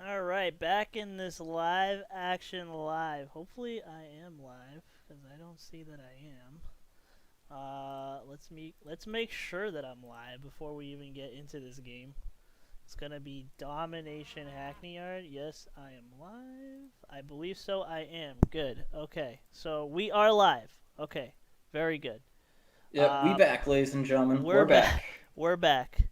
Alright, back in this live action live. Hopefully I am live, because I don't see that I am. Let's make sure that I'm live before we even get into this game. It's gonna be Domination Hackney Yard. Yes, I am live. I believe so. I am. Good. Okay. So we are live. Okay. Very good. Yep, we back, ladies and gentlemen. We're We're back. back. We're back.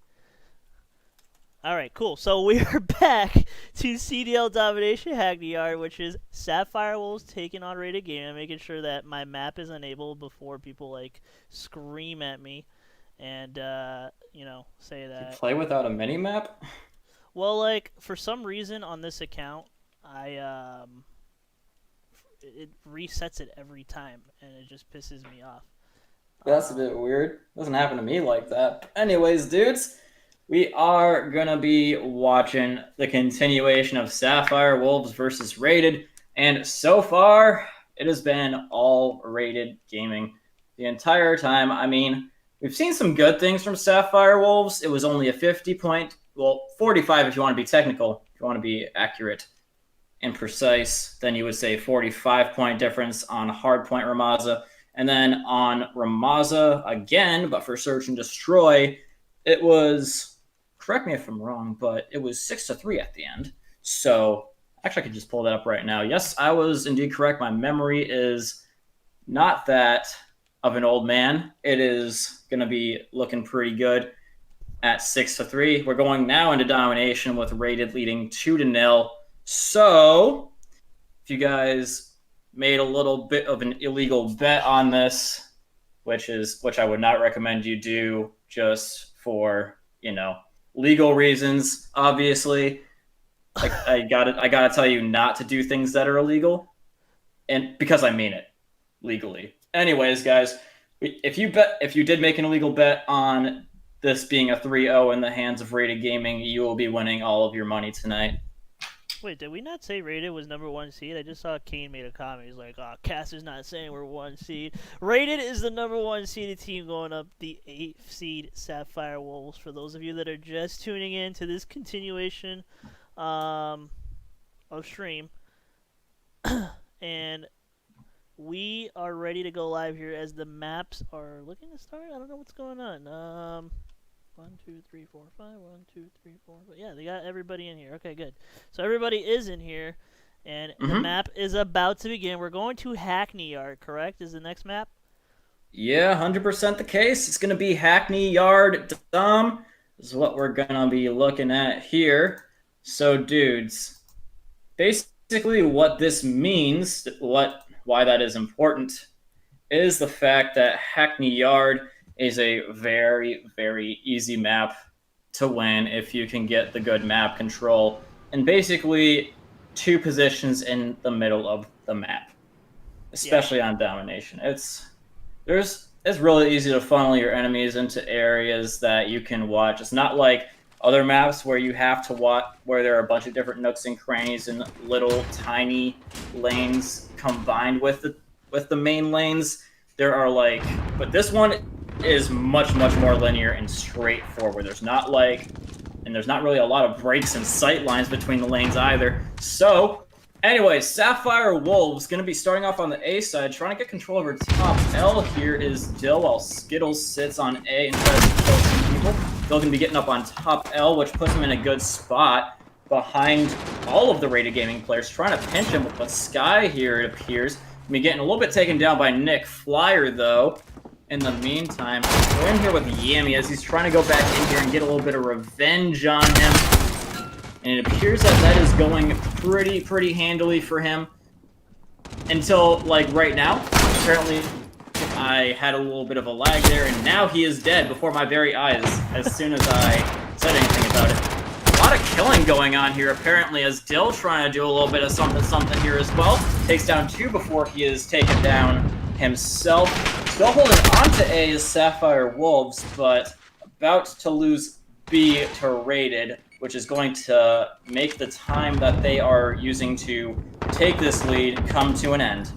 Alright, cool. So we are back to CDL Domination Hackney Yard, which is Sapphire Wolves taking on Rated Game. I'm making sure that my map is enabled before people, like, scream at me and, say You that. play without a mini map? Well, like, for some reason on this account, it resets it every time, and it just pisses me off. That's a bit weird. Doesn't happen to me like that. Anyways, dudes, we are gonna be watching the continuation of Sapphire Wolves versus Rated, and so far it has been all Rated gaming the entire time. I mean, we've seen some good things from Sapphire Wolves. It was only a 50 point, well, 45 if you want to be technical, if you want to be accurate and precise, then you would say 45-point difference on Hardpoint Ramaza. And then on Ramaza again, but for Search and Destroy, it was, correct me if I'm wrong, but it was 6-3 at the end. So actually, I could just pull that up right now. Yes, I was indeed correct. My memory is not that of an old man. It is going to be looking pretty good at 6-3. We're going now into domination with Rated leading 2-0. So, if you guys made a little bit of an illegal bet on this, which I would not recommend you do just for, legal reasons, obviously. I gotta tell you not to do things that are illegal. And because I mean it legally. Anyways, guys, if you did make an illegal bet on this being a 3-0 in the hands of Rated Gaming, you will be winning all of your money tonight. Wait, did we not say Rated was number one seed? I just saw Kane made a comment. He's like, "Oh, Cass is not saying we're one seed." Rated is the number one seeded team going up the 8th seed Sapphire Wolves. For those of you that are just tuning in to this continuation of stream, and we are ready to go live here as the maps are looking to start. I don't know what's going on. 1, 2, 3, 4, 5. 1, 2, 3, 4. But yeah, they got everybody in here. Okay, good. So everybody is in here, and the map is about to begin. We're going to Hackney Yard, correct? Is the next map? Yeah, 100% the case. It's going to be Hackney Yard Dom. This is what we're going to be looking at here. So, dudes, basically what this means, why that is important, is the fact that Hackney Yard is a very, very easy map to win if you can get the good map control and basically two positions in the middle of the map, especially on domination. It's really easy to funnel your enemies into areas that you can watch. It's not like other maps where you have to watch, where there are a bunch of different nooks and crannies and little tiny lanes combined with the main lanes. But this one is much, much more linear and straightforward. There's not really a lot of breaks and sight lines between the lanes either. So, anyways, Sapphire Wolves going to be starting off on the A side, trying to get control over top L. Here is Dill, while Skittles sits on A and tries to kill some people. Dill going to be getting up on top L, which puts him in a good spot behind all of the Rated Gaming players, trying to pinch him with Sky here, it appears. Getting a little bit taken down by Nick Flyer, though. In the meantime, we're in here with Yami as he's trying to go back in here and get a little bit of revenge on him. And it appears that is going pretty handily for him. Until, right now. Apparently, I had a little bit of a lag there, and now he is dead before my very eyes as soon as I said anything about it. A lot of killing going on here, apparently, as Dill trying to do a little bit of something here as well. Takes down 2 before he is taken down himself. Still holding on to A is Sapphire Wolves, but about to lose B to Rated, which is going to make the time that they are using to take this lead come to an end.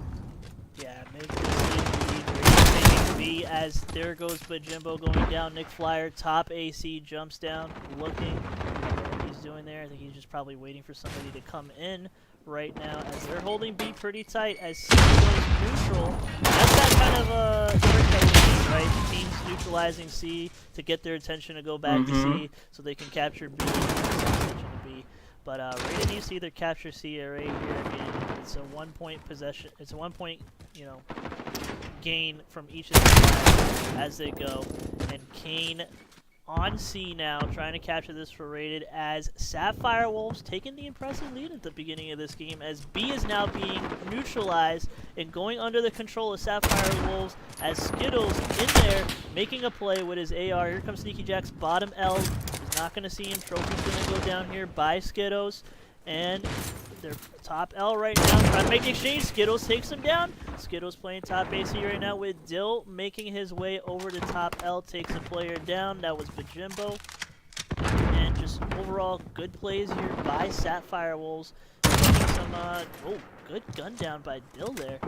Yeah, make this lead B as there goes Bajimbo going down. Nick Flyer, top AC, jumps down, looking. What he's doing there, I think he's just probably waiting for somebody to come in right now as they're holding B pretty tight as C goes neutral. That's that kind of trick that we need, right? Teams neutralizing C to get their attention to go back to C so they can capture B and attention to B. But Raiden needs to either capture C or A here again. It's a 1 point possession. It's a 1 point, gain from each of them as they go. And Kane on C now, trying to capture this for Rated as Sapphire Wolves taking the impressive lead at the beginning of this game as B is now being neutralized and going under the control of Sapphire Wolves as Skittles in there making a play with his AR. Here comes Sneaky Jack's bottom L. He's not going to see him. Trophy's going to go down here by Skittles. And their top L right now, trying to make the exchange. Skittles takes him down. Skittles playing top AC right now with Dill making his way over to top L, takes a player down. That was Bajimbo. And just overall good plays here by Sapphire Wolves. Some, good gun down by Dill there.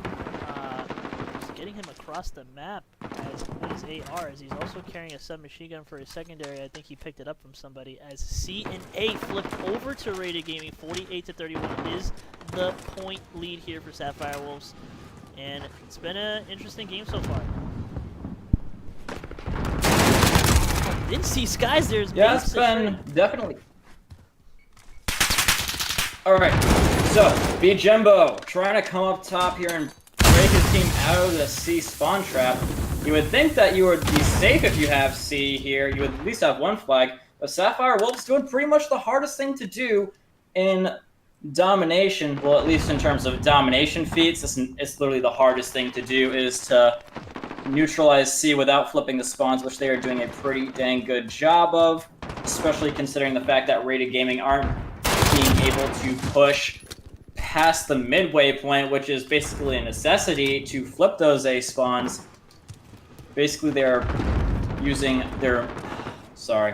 Just getting him across the map as his AR, as he's also carrying a submachine gun for his secondary. I think he picked it up from somebody as C and A flipped over to Rated Gaming. 48-31 is the point lead here for Sapphire Wolves. And it's been an interesting game so far. Didn't see Skies there. Yeah, it's been definitely. Alright, so Bjembo trying to come up top here and break his team out of the C spawn trap. You would think that you would be safe if you have C here. You would at least have one flag. But Sapphire Wolves doing pretty much the hardest thing to do in domination. Well, at least in terms of domination feats, it's literally the hardest thing to do is to neutralize C without flipping the spawns, which they are doing a pretty dang good job of, especially considering the fact that Rated Gaming aren't being able to push past the midway point, which is basically a necessity to flip those A spawns. Basically, they're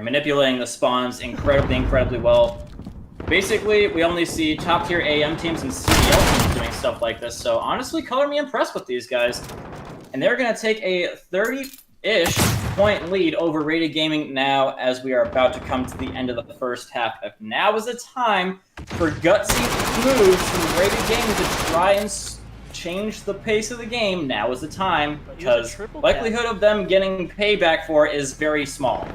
manipulating the spawns incredibly well. Basically, we only see top tier AM teams and CDL teams doing stuff like this, so honestly, color me impressed with these guys. And they're going to take a 30-ish point lead over Rated Gaming now as we are about to come to the end of the first half. If now is the time for gutsy moves from Rated Gaming to try and change the pace of the game, now is the time, because likelihood of them getting payback for it is very small.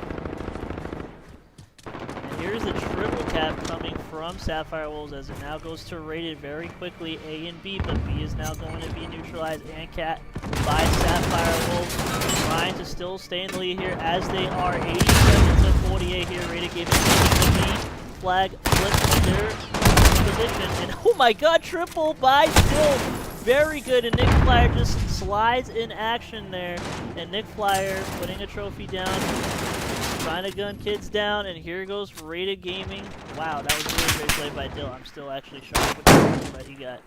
And here's a triple cap coming from Sapphire Wolves as it now goes to Rated very quickly, A and B, but B is now going to be neutralized and cat by Sapphire Wolves, trying to still stay in the lead here as they are 87-48 here. Rated Gaming taking the B flag, flips their position, and oh my god, triple by Still. Very good, and Nick Flyer just slides in action there, and Nick Flyer putting a trophy down, trying to gun kids down, and here goes Rated Gaming. Wow, that was a really great play by Dill. I'm still actually shocked with the trophy that he got.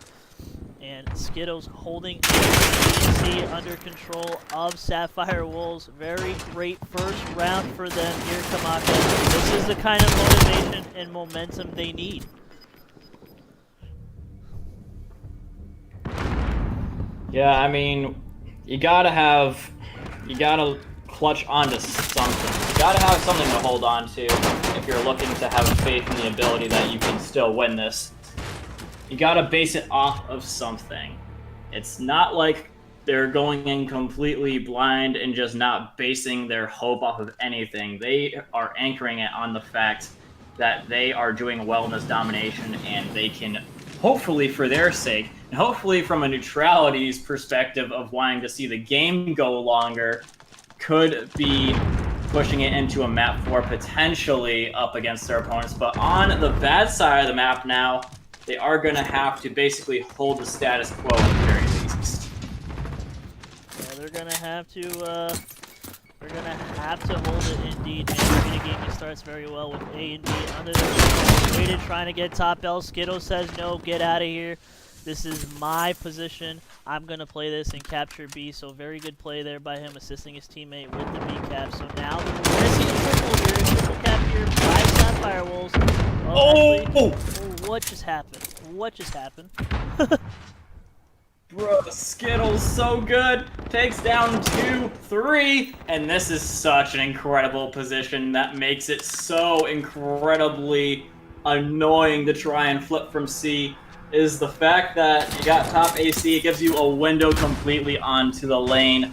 And Skittles holding AC under control of Sapphire Wolves. Very great first round for them here, Kamaka. This is the kind of motivation and momentum they need. Yeah, I mean, you gotta clutch onto something. You gotta have something to hold on to if you're looking to have faith in the ability that you can still win this. You gotta base it off of something. It's not like they're going in completely blind and just not basing their hope off of anything. They are anchoring it on the fact that they are doing well in this domination, and they can, hopefully for their sake, and hopefully from a neutrality's perspective of wanting to see the game go longer, could be pushing it into a map 4 potentially up against their opponents. But on the bad side of the map now, they are going to have to basically hold the status quo at the very least. Yeah, they're going to have to hold it indeed. And Rated Gaming starts very well with A and B under the Rated trying to get top L. Skittle says no, get out of here. This is my position. I'm going to play this and capture B. So very good play there by him, assisting his teammate with the B cap. So now we're going to see a triple here. Triple cap here by Sapphire Wolves. Oh! What just happened? What just happened? Bro, Skittles so good. Takes down 2, 3. And this is such an incredible position that makes it so incredibly annoying to try and flip from C is the fact that you got top AC. It gives you a window completely onto the lane,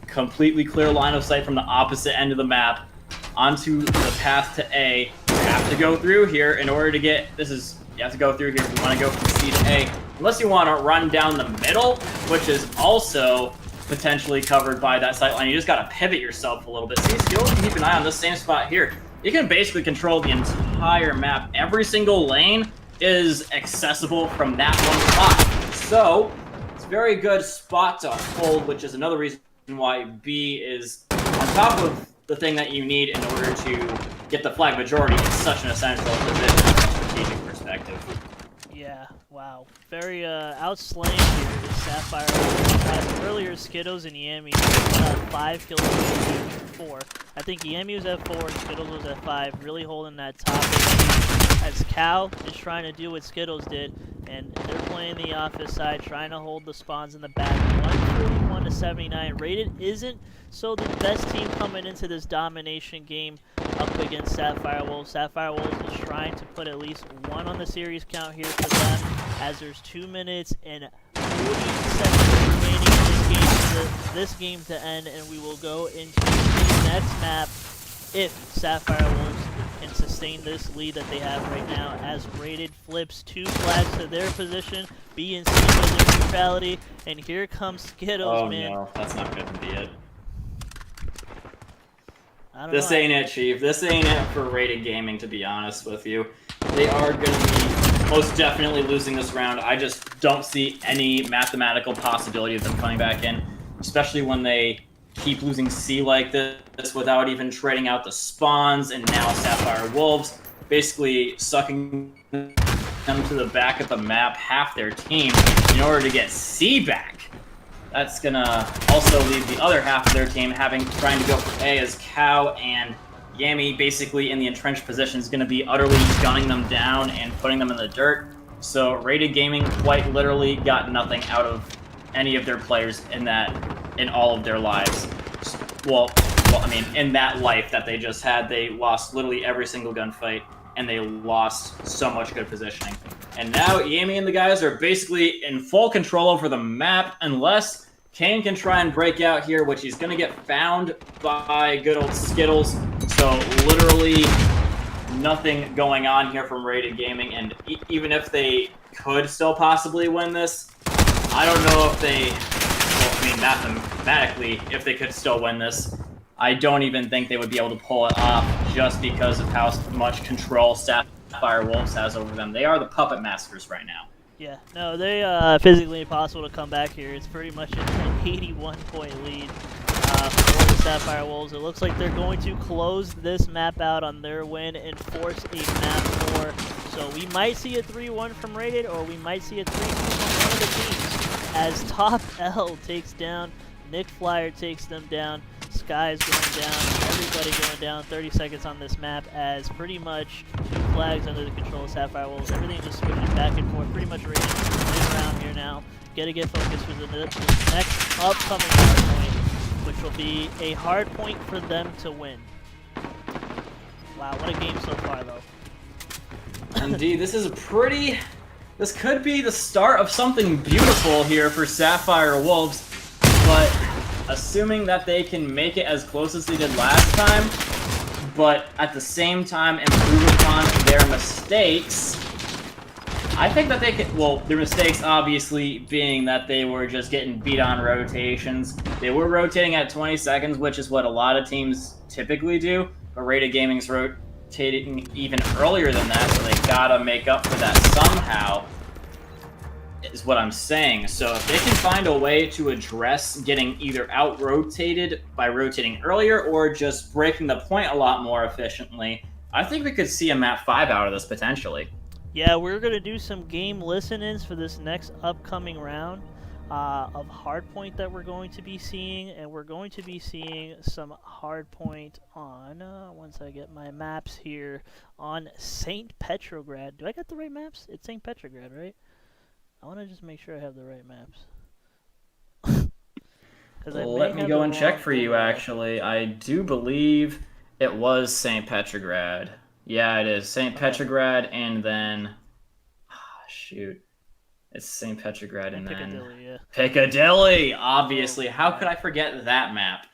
completely clear line of sight from the opposite end of the map onto the path to A. You have to go through here in order to get. You have to go through here if you want to go from C to A. Unless you want to run down the middle, which is also potentially covered by that sight line. You just got to pivot yourself a little bit. See, Skill can keep an eye on this same spot here. You can basically control the entire map. Every single lane is accessible from that one spot. So, it's a very good spot to hold, which is another reason why B is on top of the thing that you need in order to get the flag majority. It's such an essential position from a strategic perspective. Yeah, wow. Very outslaying here is Sapphire. Earlier, Skittles and Yami 5 kills to 4. I think Yami was at 4 and Skittles was at 5, really holding that top as Cal is trying to do what Skittles did, and they're playing the office side, trying to hold the spawns in the back. 141 to 79. Rated isn't so the best team coming into this domination game up against Sapphire Wolves. Sapphire Wolves is trying to put at least 1 on the series count here for them, as there's 2 minutes and 40 seconds remaining in this game to end, and we will go into the next map if Sapphire Wolves can sustain this lead that they have right now, as Rated flips 2 flags to their position, B and C with their neutrality, and here comes Skittles, man. Oh no, that's not going to be it. This ain't it, Chief. This ain't it for Rated Gaming, to be honest with you. They are going to be most definitely losing this round. I just don't see any mathematical possibility of them coming back in, especially when they keep losing C like this without even trading out the spawns, and now Sapphire Wolves basically sucking them to the back of the map, half their team, in order to get C back. That's gonna also leave the other half of their team trying to go for A, as Cow and Yami basically in the entrenched position is gonna be utterly gunning them down and putting them in the dirt. So Rated Gaming quite literally got nothing out of any of their players in all of their lives. Well, I mean, in that life that they just had, they lost literally every single gunfight, and they lost so much good positioning. And now Yami and the guys are basically in full control over the map, unless Kane can try and break out here, which he's going to get found by good old Skittles. So literally nothing going on here from Rated Gaming, and even if they could still possibly win this, I don't know if they, well, I mean, mathematically, if they could still win this, I don't even think they would be able to pull it off, just because of how much control Sapphire Wolves has over them. They are the puppet masters right now. Yeah, no, they physically impossible to come back here. It's pretty much an 81-point lead for the Sapphire Wolves. It looks like they're going to close this map out on their win and force a map more. So we might see a 3-1 from Rated, or we might see a 3-2 from one of the teams, as Top L takes down, Nick Flyer takes them down, Sky's going down, everybody going down. 30 seconds on this map, as pretty much 2 flags under the control of Sapphire Wolves. Everything just switching back and forth, pretty much Rated around here now. Gotta get focused for the next upcoming hard point, which will be a hard point for them to win. Wow, what a game so far, though. Indeed, this could be the start of something beautiful here for Sapphire Wolves, but assuming that they can make it as close as they did last time, but at the same time improve upon their mistakes, I think that they could, well, their mistakes obviously being that they were just getting beat on rotations. They were rotating at 20 seconds, which is what a lot of teams typically do, but Rated Gaming's rotating even earlier than that, so they gotta make up for that somehow, is what I'm saying. So if they can find a way to address getting either out-rotated by rotating earlier, or just breaking the point a lot more efficiently, I think we could see a map 5 out of this potentially. Yeah, we're going to do some game listen-ins for this next upcoming round of hardpoint that we're going to be seeing, and we're going to be seeing some hardpoint on, once I get my maps here, on St. Petrograd. Do I got the right maps? It's St. Petrograd, right? I want to just make sure I have the right maps. Let me go and check for you, actually. I do believe it was St. Petrograd. Yeah, it is. St. Okay. Petrograd and then shoot. It's St. Petrograd And and then Piccadilly, yeah. Piccadilly, Oh obviously. How could man. I forget that map?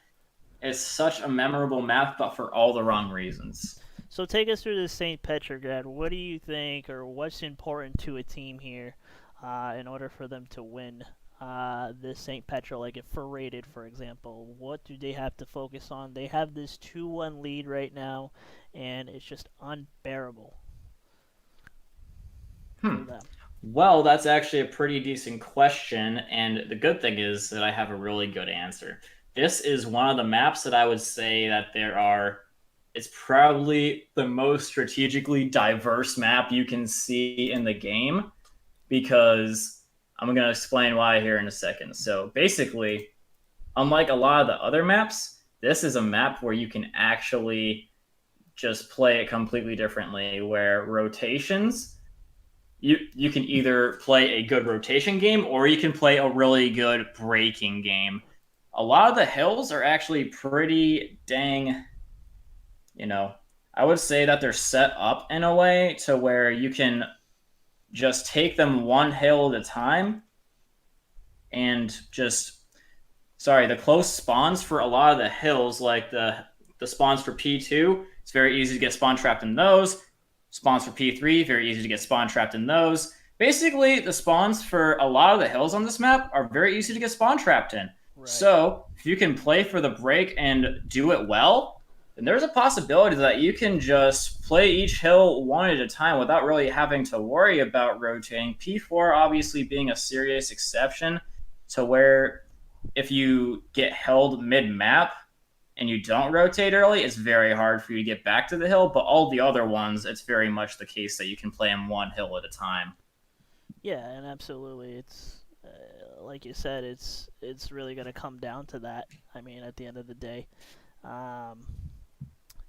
It's such a memorable map, but for all the wrong reasons. So take us through the St. Petrograd. What do you think, or what's important to a team here, in order for them to win this St. Petro? Like if for rated, for example, what do they have to focus on? They have this 2-1 lead right now, and it's just unbearable Hmm. for them. Well, that's actually a pretty decent question, and the good thing is that I have a really good answer. This is one of the maps that I would say that there are. It's probably the most strategically diverse map you can see in the game because I'm going to explain why here in a second. So basically, unlike a lot of the other maps, this is a map where you can actually just play it completely differently, where rotations you can either play a good rotation game or you can play a really good breaking game. A lot of the hills are actually pretty dang, you know, I would say that they're set up in a way to where you can just take them one hill at a time and just the close spawns for a lot of the hills, like the spawns for P2, it's very easy to get spawn trapped in those. Spawns for P3, very easy to get spawn trapped in those. Basically, the spawns for a lot of the hills on this map are very easy to get spawn trapped in. Right. So, if you can play for the break and do it well, then there's a possibility that you can just play each hill one at a time without really having to worry about rotating. P4 obviously being a serious exception to where if you get held mid map and you don't rotate early, it's very hard for you to get back to the hill. But all the other ones, it's very much the case that you can play them one hill at a time. Yeah, and absolutely, it's like you said, it's really gonna come down to that. I mean, at the end of the day, um,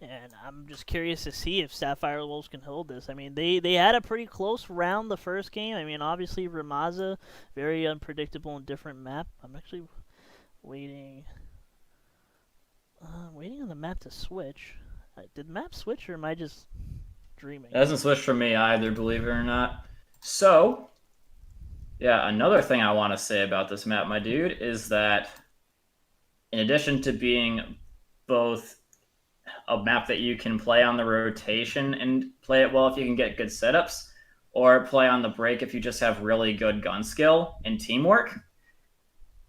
and I'm just curious to see if Sapphire Wolves can hold this. I mean, they had a pretty close round the first game. I mean, obviously Ramaza, very unpredictable and different map. I'm actually waiting, waiting on the map to switch. Did the map switch, or am I just dreaming? It hasn't switched for me either, believe it or not. So, yeah, another thing I want to say about this map, my dude, is that in addition to being both a map that you can play on the rotation and play it well if you can get good setups, or play on the break if you just have really good gun skill and teamwork.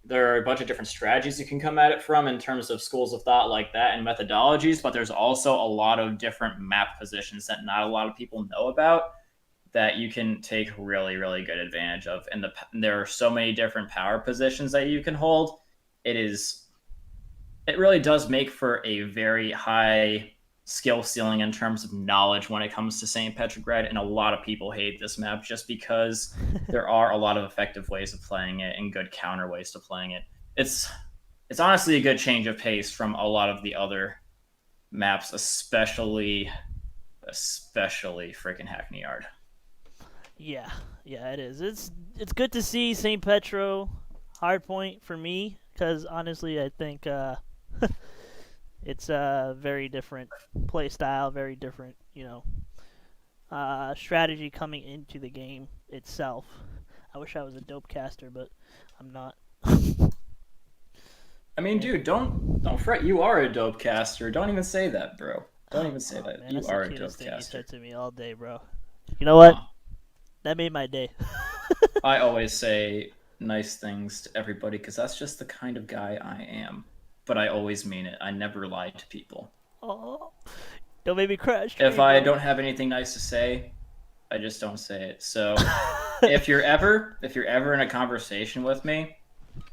There are a bunch of different strategies you can come at it from in terms of schools of thought like that and methodologies, but there's also a lot of different map positions that not a lot of people know about that you can take really, really good advantage of. And there are so many different power positions that you can hold. It really does make for a very high skill ceiling in terms of knowledge when it comes to St. Petrograd, and a lot of people hate this map just because there are a lot of effective ways of playing it and good counter ways to playing it. It's honestly a good change of pace from a lot of the other maps, especially freaking Hackney Yard. Yeah, yeah, it is. It's good to see St. Petro hard point for me because honestly, I think it's a very different play style, very different, strategy coming into the game itself. I wish I was a dope caster, but I'm not. I mean, And dude, don't fret. You are a dope caster. Don't even say that, bro. Don't oh, even say oh that. man, You that's the are a dope cutest thing you caster. said to me all day, bro. You know what? Aw. That made my day. I always say nice things to everybody because that's just the kind of guy I am. But I always mean it. I never lie to people. Oh, don't make me crash If dream, I bro. don't have anything nice to say, I just don't say it. So if you're ever in a conversation with me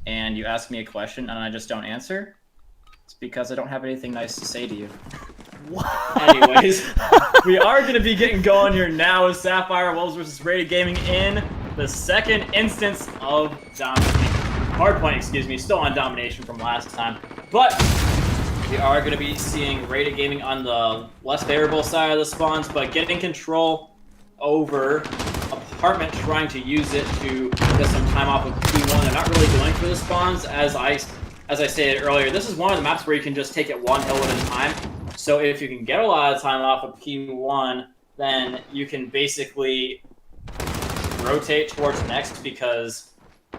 and you ask me a question and I just don't answer, it's because I don't have anything nice to say to you. What? Anyways, we are going to be getting going here now with Sapphire Wolves versus Rated Gaming in the second instance of domination. Hardpoint, excuse me, still on domination from last time. But we are going to be seeing Rated Gaming on the less favorable side of the spawns, but getting control over Apartment, trying to use it to get some time off of P1. They're not really going for the spawns, as I stated earlier. This is one of the maps where you can just take it one hill at a time. So if you can get a lot of time off of P1, then you can basically rotate towards next, because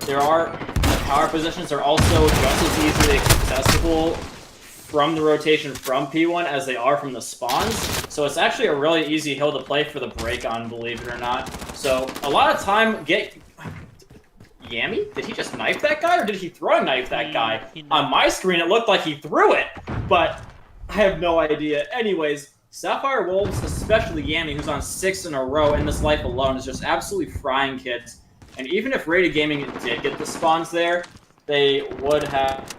there are the power positions are also just as easily accessible from the rotation from P1 as they are from the spawns. So it's actually a really easy hill to play for the break on, believe it or not. So a lot of time Yami? Did he just knife that guy, or did he throw a knife that guy? On my screen, it looked like he threw it, but I have no idea. Anyways, Sapphire Wolves, especially Yami, who's on 6 in a row in this life alone, is just absolutely frying kids. And even if Rated Gaming did get the spawns there, they would have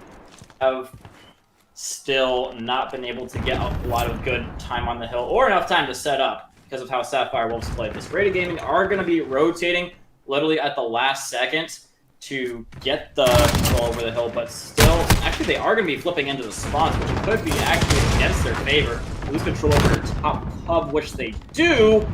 still not been able to get a lot of good time on the hill, or enough time to set up, because of how Sapphire Wolves played this. Rated Gaming are going to be rotating literally at the last second to get the control over the hill, but still, actually they are going to be flipping into the spawns, which could be actually against their favor. Lose control over their top hub, which they do,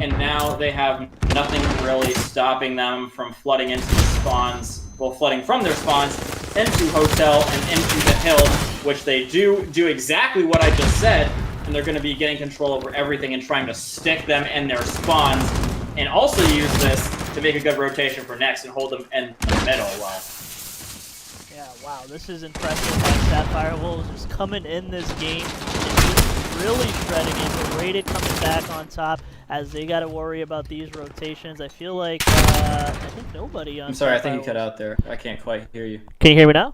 and now they have nothing really stopping them from flooding into the spawns, well, flooding from their spawns into Hotel and into the hill, which they do exactly what I just said, and they're going to be getting control over everything and trying to stick them in their spawns, and also use this to make a good rotation for next and hold them in the middle well. Yeah, wow, this is impressive by Sapphire Wolves just coming in this game and just really shredding it. But Rated coming back on top as they got to worry about these rotations. I feel like, I think nobody on I'm sorry, Sapphire I think you cut Wolves. out there. I can't quite hear you. Can you hear me now?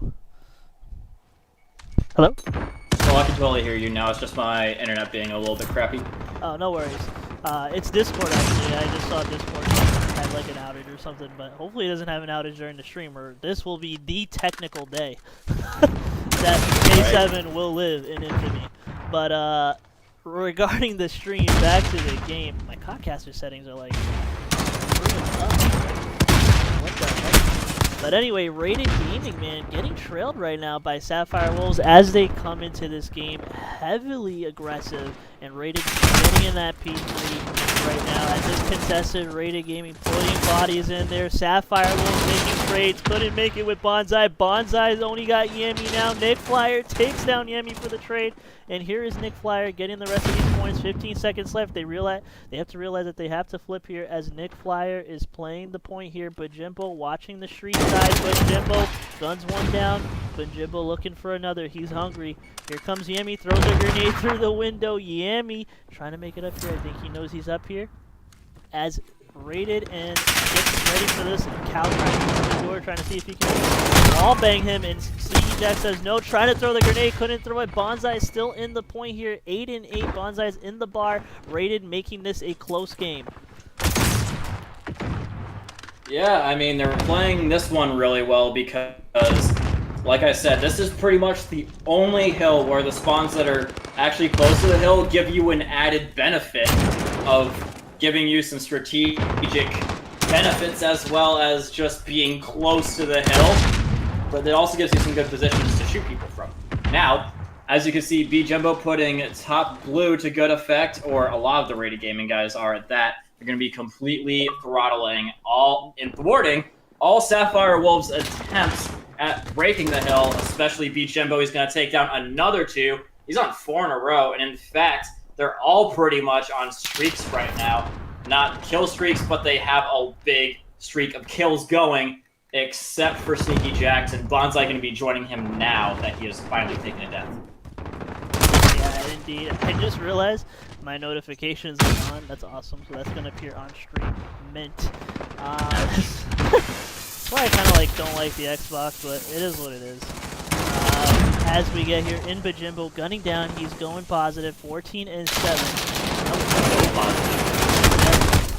Hello? Oh, I can totally hear you now. It's just my internet being a little bit crappy. Oh, no worries. It's Discord, actually. I just saw Discord had like an outage or something, but hopefully it doesn't have an outage during the stream, or this will be the technical day that K7 will live in infamy. But regarding the stream, back to the game, my Codcaster settings are like screwing up. What the heck? But anyway, Rated Gaming, man, getting trailed right now by Sapphire Wolves as they come into this game heavily aggressive, and Rated getting in that P3 right now as it's contested. Rated Gaming putting bodies in there. Sapphire Wolves making trades, couldn't make it with Bonsai. Bonsai's only got Yami now. Nick Flyer takes down Yami for the trade, and here is Nick Flyer getting the rest of these points. 15 seconds left. They have to realize that they have to flip here as Nick Flyer is playing the point here. But Jimbo watching the street side. But Jimbo guns one down. But Jimbo looking for another. He's hungry. Here comes Yami. Throws a grenade through the window. Yami trying to make it up here. I think he knows he's up here. As Rated and gets ready for this. Cal trying to open the door, trying to see if he can wall bang him, and Sneaky Jack says no, trying to throw the grenade, couldn't throw it. Bonsai is still in the point here, 8-8, Bonsai's in the bar. Rated making this a close game. Yeah, I mean, they're playing this one really well because, like I said, this is pretty much the only hill where the spawns that are actually close to the hill give you an added benefit of giving you some strategic benefits as well as just being close to the hill, but it also gives you some good positions to shoot people from. Now, as you can see, B Jumbo putting top blue to good effect, or a lot of the Rated Gaming guys are at that. They're going to be completely throttling and thwarting all Sapphire Wolves' attempts at breaking the hill, especially B Jumbo. He's going to take down another 2. He's on 4 in a row, and in fact, they're all pretty much on streaks right now. Not kill streaks, but they have a big streak of kills going, except for Sneaky Jackson. Bonsai going to be joining him now that he has finally taken a death. Yeah, indeed. I just realized my notifications are on. That's awesome. So that's going to appear on stream. Mint. That's why I kind of don't like the Xbox, but it is what it is. As we get here in Bajimbo, gunning down, he's going positive, 14 and 7.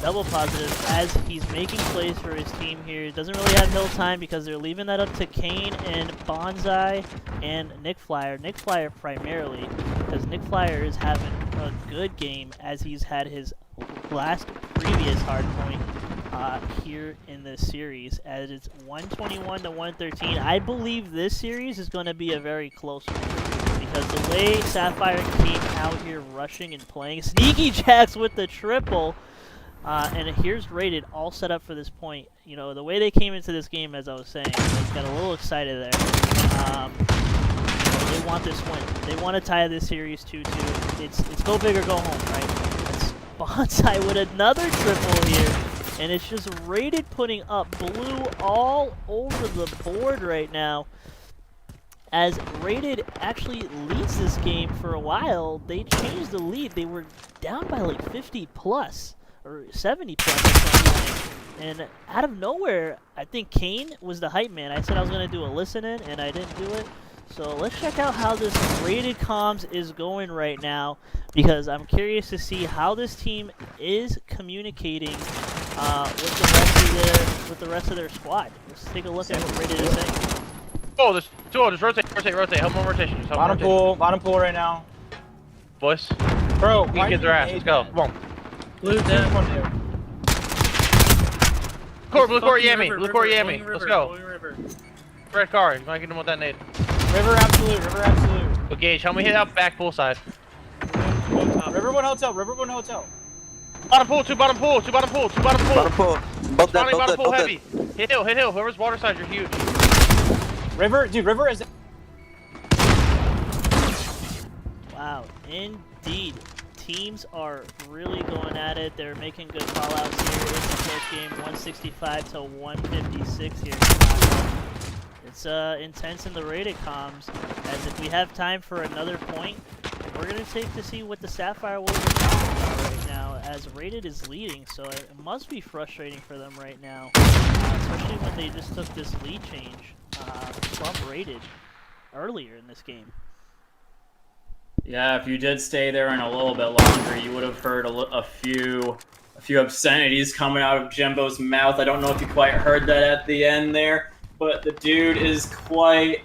Double positive as he's making plays for his team here. Doesn't really have hill time because they're leaving that up to Kane and Bonsai and Nick Flyer. Nick Flyer primarily, because Nick Flyer is having a good game as he's had his previous hard point here in this series, as it's 121 to 113. I believe this series is going to be a very close one because the way Sapphire came out here rushing and playing, Sneaky Jacks with the triple, and here's Rated all set up for this point. You know, the way they came into this game, as I was saying, I got a little excited there. they want this win. They want to tie this series 2-2. It's go big or go home, right? It's Bonsai with another triple here, and it's just Rated putting up blue all over the board right now. As Rated actually leads this game for a while, they changed the lead. They were down by like 50 plus, or 70 plus at some point. And out of nowhere, I think Kane was the hype man. I said I was going to do a listen in, and I didn't do it. So let's check out how this Rated comms is going right now, because I'm curious to see how this team is communicating with the rest of their squad. Let's take a look at what Rated is saying. Oh, there's two. Just rotate. Help them on rotation. Just help them rotation. Bottom pool right now. Boys. Bro, We can get their ass. Let's go. Come on. Blue down. Blue court, Yami. Let's go. Red car. You might get him with that nade. River absolute. But Gage, help me hit out back pool side. River one hotel. Bottom pool, two bottom pool. Bottom pool. Both dead, Bottom both pool dead. heavy. Hit hill. Whoever's water side, you're huge. River is... Wow, indeed. Teams are really going at it. They're making good call-outs here. It's a close game, 165 to 156 here. It's intense in the Rated comms, as if we have time for another point, we're going to take to see what the Sapphire Wolves are talking about right now, as Rated is leading, so it must be frustrating for them right now, especially when they just took this lead change from Rated earlier in this game. Yeah, if you did stay there in a little bit longer, you would have heard a few obscenities coming out of Jimbo's mouth. I don't know if you quite heard that at the end there, but the dude is quite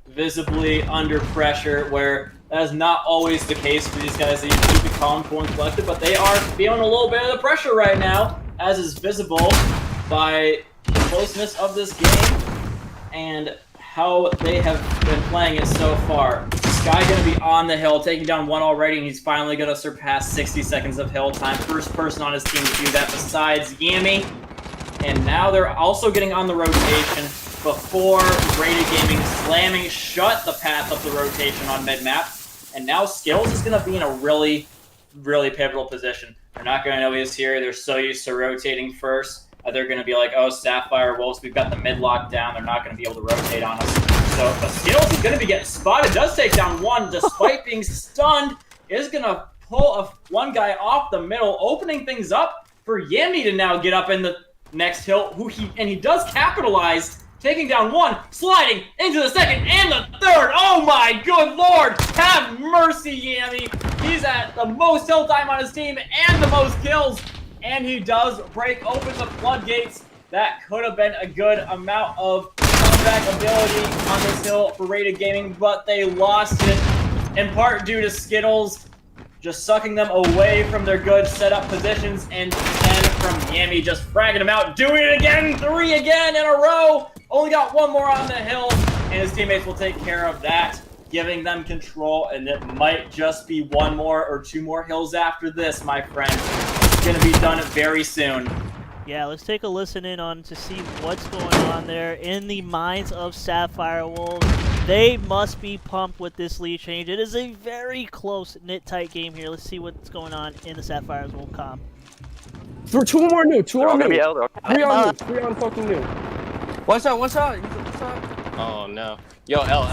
visibly under pressure, where that is not always the case for these guys. They usually be calm, cool, and collected, but they are feeling a little bit of the pressure right now, as is visible by the closeness of this game and how they have been playing it so far. Sky going to be on the hill, taking down one already, and he's finally going to surpass 60 seconds of hill time. First person on his team to do that besides Yami. And now they're also getting on the rotation before Rated Gaming slamming shut the path of the rotation on mid-map. And now Skittles is going to be in a really, really pivotal position. They're not going to know he's here. They're so used to rotating first. They're going to be like, oh, Sapphire Wolves, we've got the mid-lock down. They're not going to be able to rotate on us. So, but Skittles is going to be getting spotted. Does take down one, despite being stunned. Is going to pull one guy off the middle, opening things up for Yami to now get up in the next hill. And he does capitalize, taking down one, sliding into the second and the third. Oh my good lord! Have mercy, Yami. He's at the most hill time on his team and the most kills. And he does break open the floodgates. That could have been a good amount of comeback ability on this hill for Rated Gaming, but they lost it, in part due to Skittles just sucking them away from their good setup positions, and 10 from Yami just fragging them out, doing it again, 3 again in a row. Only got one more on the hill, and his teammates will take care of that, giving them control, and it might just be one more or two more hills after this, my friend. It's going to be done very soon. Yeah, let's take a listen in on to see what's going on there in the minds of Sapphire Wolves. They must be pumped with this lead change. It is a very close, knit-tight game here. Let's see what's going on in the Sapphire Wolves comp. For two more new, two on new. Three on new, 3 on fucking new. What's up? Oh no. Yo, L.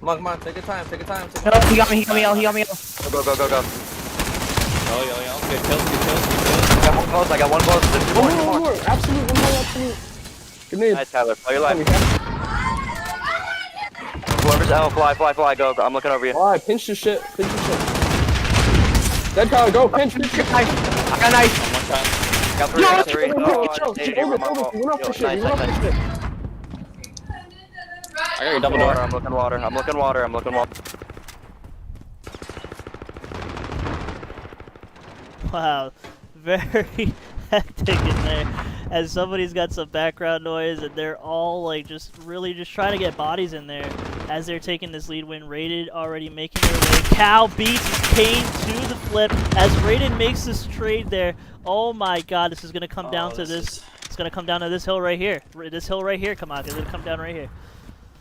Come on, take your time. He got me, L. Go. Yo. Good kills. I got one close. There's two One more. Absolute. Good nade. Nice, Tyler. Play your life. Whoever's L, fly. Go. I'm looking over you. Alright, pinch the shit. Dead Tyler, go, pinch. I got nice. One time. Got three. We went off the shit. I got your double door. I'm looking water. Wow, very hectic in there, as somebody's got some background noise, and they're all like just trying to get bodies in there as they're taking this lead win. Rated already making their way. Cow beats Kane to the flip as Rated makes this trade there. Oh my god, this is going to come down to this. It's going to come down to this hill right here. This hill right here, come on, it's going to come down right here.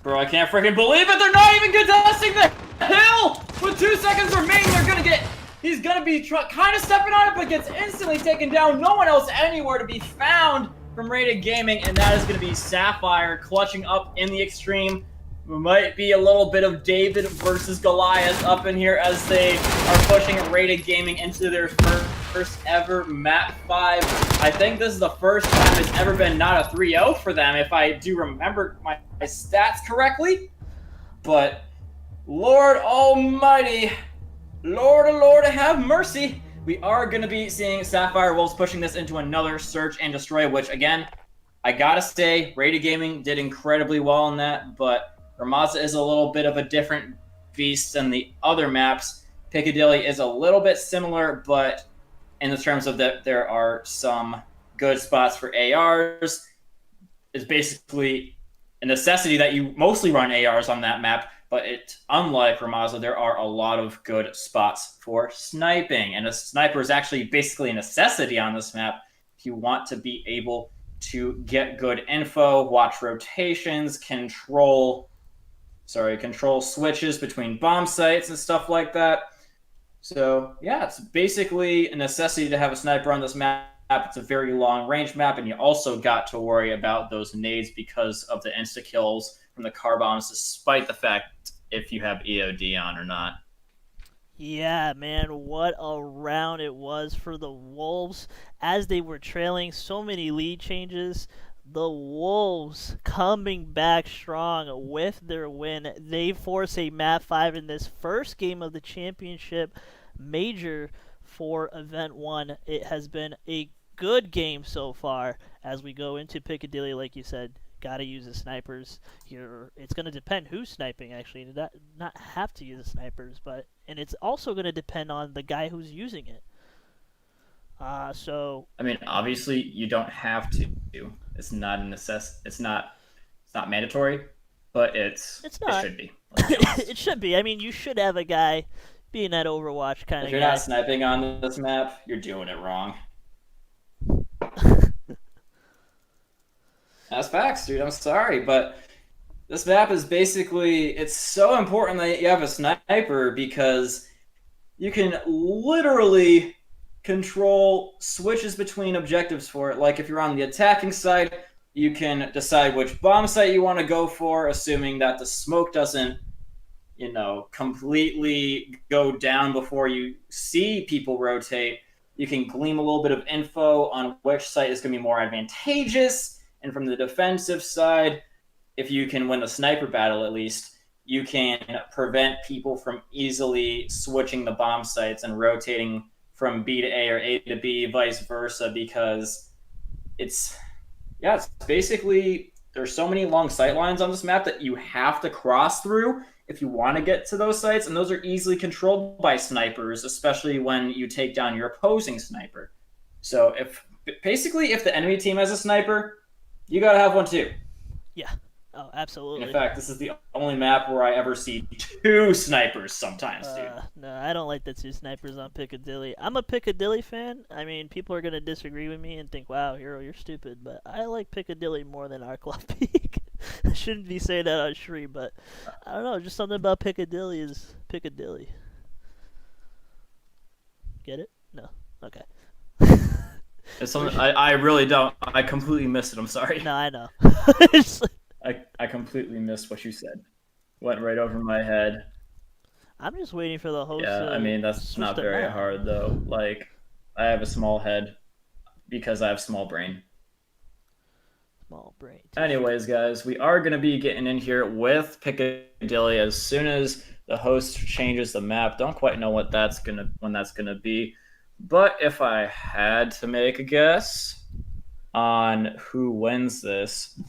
Bro, I can't freaking believe it! They're not even contesting the hill! With 2 seconds remaining, they're gonna get... He's gonna be kind of stepping on it, but gets instantly taken down. No one else anywhere to be found from Rated Gaming, and that is gonna be Sapphire clutching up in the extreme. Might be a little bit of David versus Goliath up in here as they are pushing Rated Gaming into their first ever map 5. I think this is the first time it's ever been not a 3-0 for them, if I do remember my stats correctly. But Lord Almighty, Lord have mercy. We are going to be seeing Sapphire Wolves pushing this into another search and destroy, which again, I gotta say, Rated Gaming did incredibly well in that, but Ramaza is a little bit of a different beast than the other maps. Piccadilly is a little bit similar, but in the terms of that, there are some good spots for ARs. It's basically a necessity that you mostly run ARs on that map, but unlike Ramaza, there are a lot of good spots for sniping. And a sniper is actually basically a necessity on this map if you want to be able to get good info, watch rotations, control switches between bomb sites and stuff like that. So yeah, it's basically a necessity to have a sniper on this map. It's a very long range map, and you also got to worry about those nades because of the insta kills from the car bombs, despite the fact if you have EOD on or not. Yeah, man, what a round it was for the Wolves as they were trailing so many lead changes. The Wolves coming back strong with their win. They force a map 5 in this first game of the championship major for Event 1. It has been a good game so far as we go into Piccadilly, like you said. Gotta use the snipers here. It's gonna depend who's sniping, actually. Not have to use the snipers, and it's also gonna depend on the guy who's using it. So I mean, obviously you don't have to. It's not It's not mandatory, but it should be. It should be. I mean, you should have a guy being that Overwatch kind of guy. If you're not sniping on this map, you're doing it wrong. That's facts, dude. I'm sorry, but this map is basically, it's so important that you have a sniper because you can literally control switches between objectives for it. Like if you're on the attacking side, you can decide which bomb site you want to go for, assuming that the smoke doesn't, completely go down before you see people rotate. You can glean a little bit of info on which site is going to be more advantageous. And from the defensive side, if you can win the sniper battle at least, you can prevent people from easily switching the bomb sites and rotating from B to A or A to B, vice versa, because it's basically, there's so many long sight lines on this map that you have to cross through if you want to get to those sites, and those are easily controlled by snipers, especially when you take down your opposing sniper. So if the enemy team has a sniper, you gotta have one too. Yeah. Oh, absolutely. In fact, this is the only map where I ever see 2 snipers sometimes, dude. No, I don't like the 2 snipers on Piccadilly. I'm a Piccadilly fan. I mean, people are going to disagree with me and think, wow, Hero, you're stupid. But I like Piccadilly more than Arclough Peak. I shouldn't be saying that on Shri, but I don't know. Just something about Piccadilly is Piccadilly. Get it? No. Okay. It's something I really don't. I completely missed it. I'm sorry. No, I know. I completely missed what you said. Went right over my head. I'm just waiting for the host. Yeah, I mean, that's not very hard though. Like, I have a small head because I have small brain. Small brain. Anyways, guys, we are going to be getting in here with Piccadilly as soon as the host changes the map. Don't quite know when that's gonna be. But if I had to make a guess on who wins this,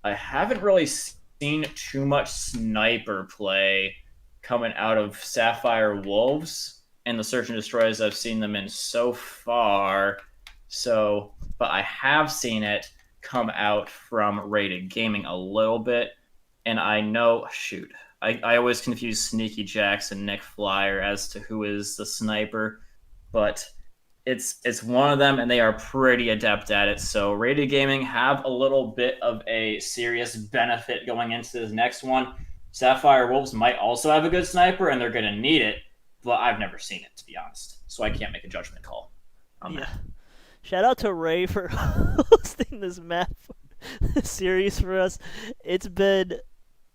I haven't really seen too much sniper play coming out of Sapphire Wolves and the Search and Destroys I've seen them in so far. But I have seen it come out from Rated Gaming a little bit, and I know, I always confuse Sneaky Jacks and Nick Flyer as to who is the sniper. But it's one of them, and they are pretty adept at it. So Rated Gaming have a little bit of a serious benefit going into this next one. Sapphire Wolves might also have a good sniper, and they're going to need it, but I've never seen it, to be honest. So I can't make a judgment call on that. Shout out to Ray for hosting this map series for us. It's been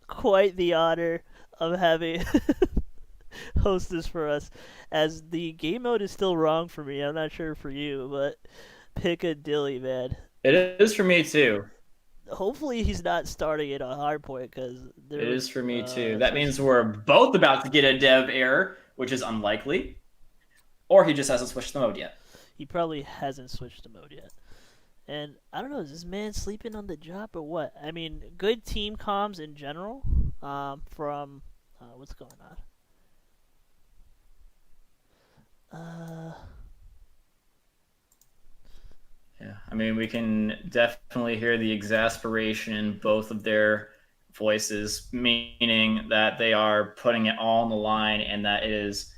quite the honor of having host this for us, as the game mode is still wrong for me. I'm not sure for you, but Piccadilly, man. It is for me too. Hopefully he's not starting it on hardpoint, because it is for me too. That means we're both about to get a dev error, which is unlikely, or he just hasn't switched the mode yet. He probably hasn't switched the mode yet. And I don't know, is this man sleeping on the job or what? I mean, good team comms in general. From what's going on? Yeah, I mean, we can definitely hear the exasperation in both of their voices, meaning that they are putting it all on the line, and that it is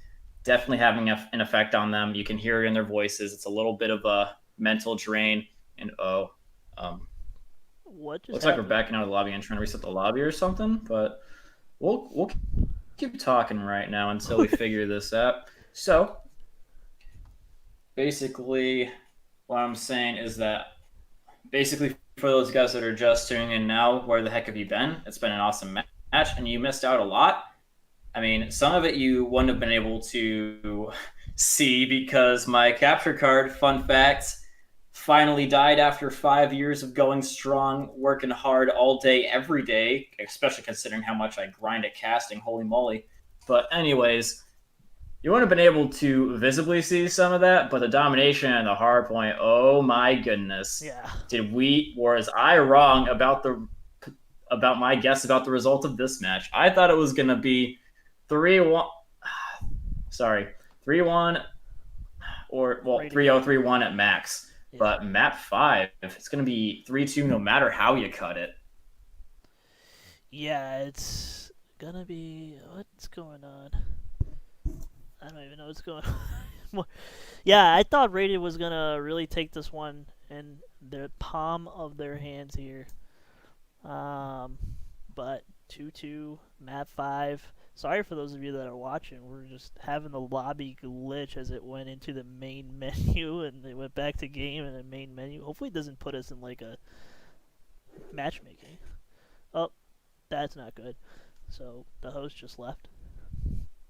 definitely having an effect on them. You can hear it in their voices. It's a little bit of a mental drain. And what just looks happened? like we're backing out of the lobby and trying to reset the lobby or something. But we'll keep talking right now until we figure this out. So basically, what I'm saying is that basically for those guys that are just tuning in now, where the heck have you been? It's been an awesome match, and you missed out a lot. I mean, some of it you wouldn't have been able to see because my capture card, fun fact, finally died after 5 years of going strong, working hard all day, every day, especially considering how much I grind at casting, holy moly. But anyways, you wouldn't have been able to visibly see some of that, but the domination and the hard point, oh my goodness. Yeah. Was I wrong about my guess about the result of this match? I thought it was going to be 3-1. Sorry, 3-1 or 3-0, 3-1 at max. Yeah. But map 5, it's going to be 3-2 no matter how you cut it. Yeah, it's going to be... What's going on? I don't even know what's going on. Yeah, I thought Rated was going to really take this one in the palm of their hands here. But 2-2, map 5. Sorry for those of you that are watching. We're just having the lobby glitch as it went into the main menu, and it went back to game and the main menu. Hopefully it doesn't put us in like a matchmaking. Oh, that's not good. So the host just left.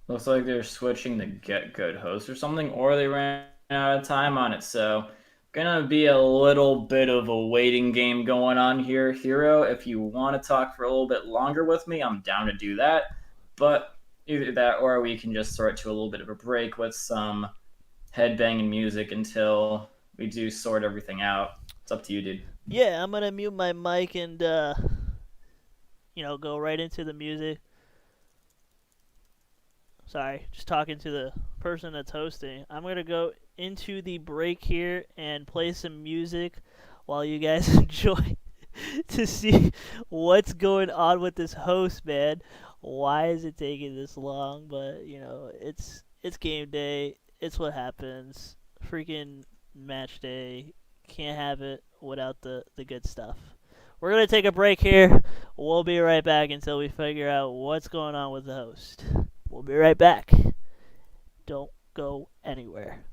Looks like they're switching the Get Good host or something, or they ran out of time on it. So gonna be a little bit of a waiting game going on here, Hero. If you want to talk for a little bit longer with me, I'm down to do that. But either that, or we can just sort to a little bit of a break with some headbanging music until we do sort everything out. It's up to you, dude. Yeah, I'm gonna mute my mic and go right into the music. Sorry, just talking to the person that's hosting. I'm gonna go into the break here and play some music while you guys enjoy to see what's going on with this host, man. Why is it taking this long? But it's game day. It's what happens. Freaking match day. Can't have it without the good stuff. We're gonna take a break here. We'll be right back until we figure out what's going on with the host. We'll be right back. Don't go anywhere.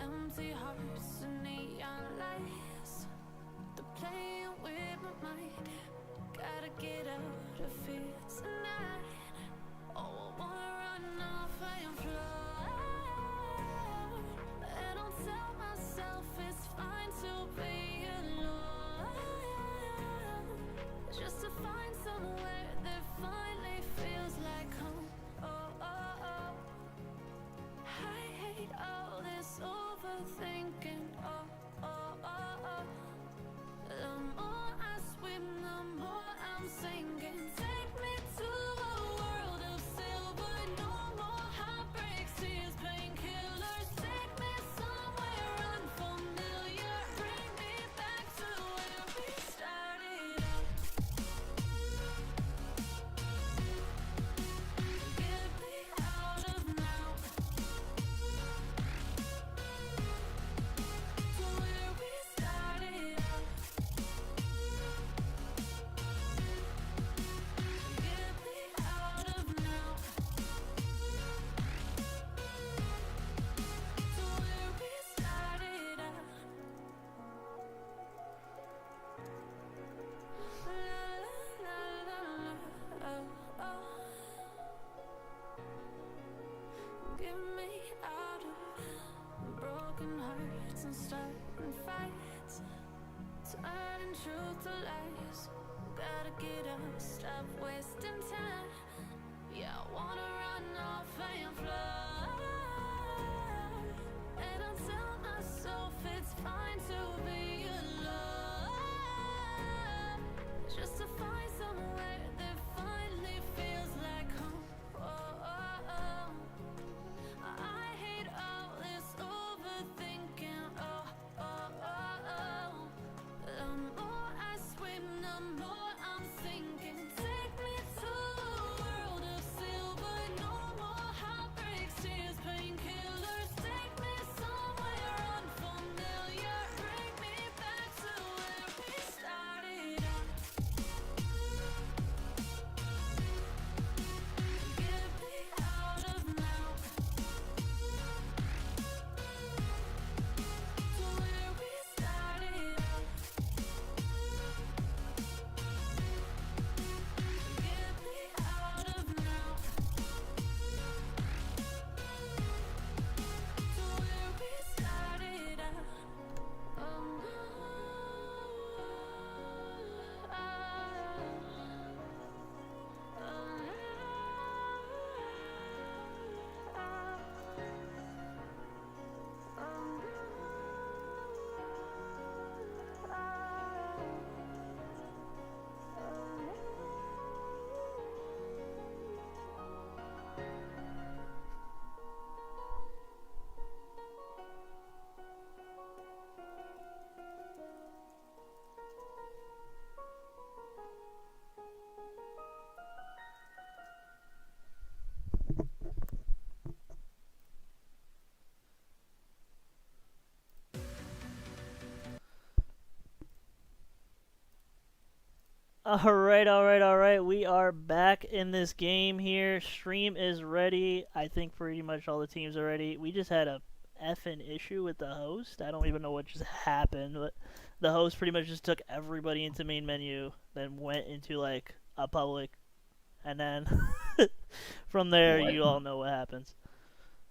empty hearts and neon lights. They're playing with my mind. Gotta get out of here tonight. Oh, I wanna run off and fly. And I'll tell myself it's fine to be alone. Just to find somewhere that finally feels like home. Oh, oh, oh. I hate all this overthinking. Oh, oh, oh, oh. The more I swim, the more I'm sinking. Take me to a world of silver. No more heartbreaks, tears, painkillers. Take me somewhere unfamiliar. Bring me back to where we started out. Get me out of now. To where we started out. Get me out of now. To where we started out. La la la la, oh oh. Get me out of broken hearts and starting fights. Turning truth to lies. Gotta get up, stop wasting time. Yeah, I wanna run off and fly. And I'll tell myself it's fine to be alone. Just to find somewhere that finally feels like home. Oh, oh, oh. I hate all this overthinking. Oh, oh, oh, oh. The more I swim, the more I'm sinking. Take me to a world of silver. No more heartbreaks, tears, painkillers. Take me somewhere unfamiliar. Bring me back to where we started out. Get me out of now. To where we started out. Get me out of now. To where we started out. Oh, Alright. We are back in this game here. Stream is ready. I think pretty much all the teams are ready. We just had a effing issue with the host. I don't even know what just happened, but the host pretty much just took everybody into main menu, then went into like a public, and then from there you all know what happens.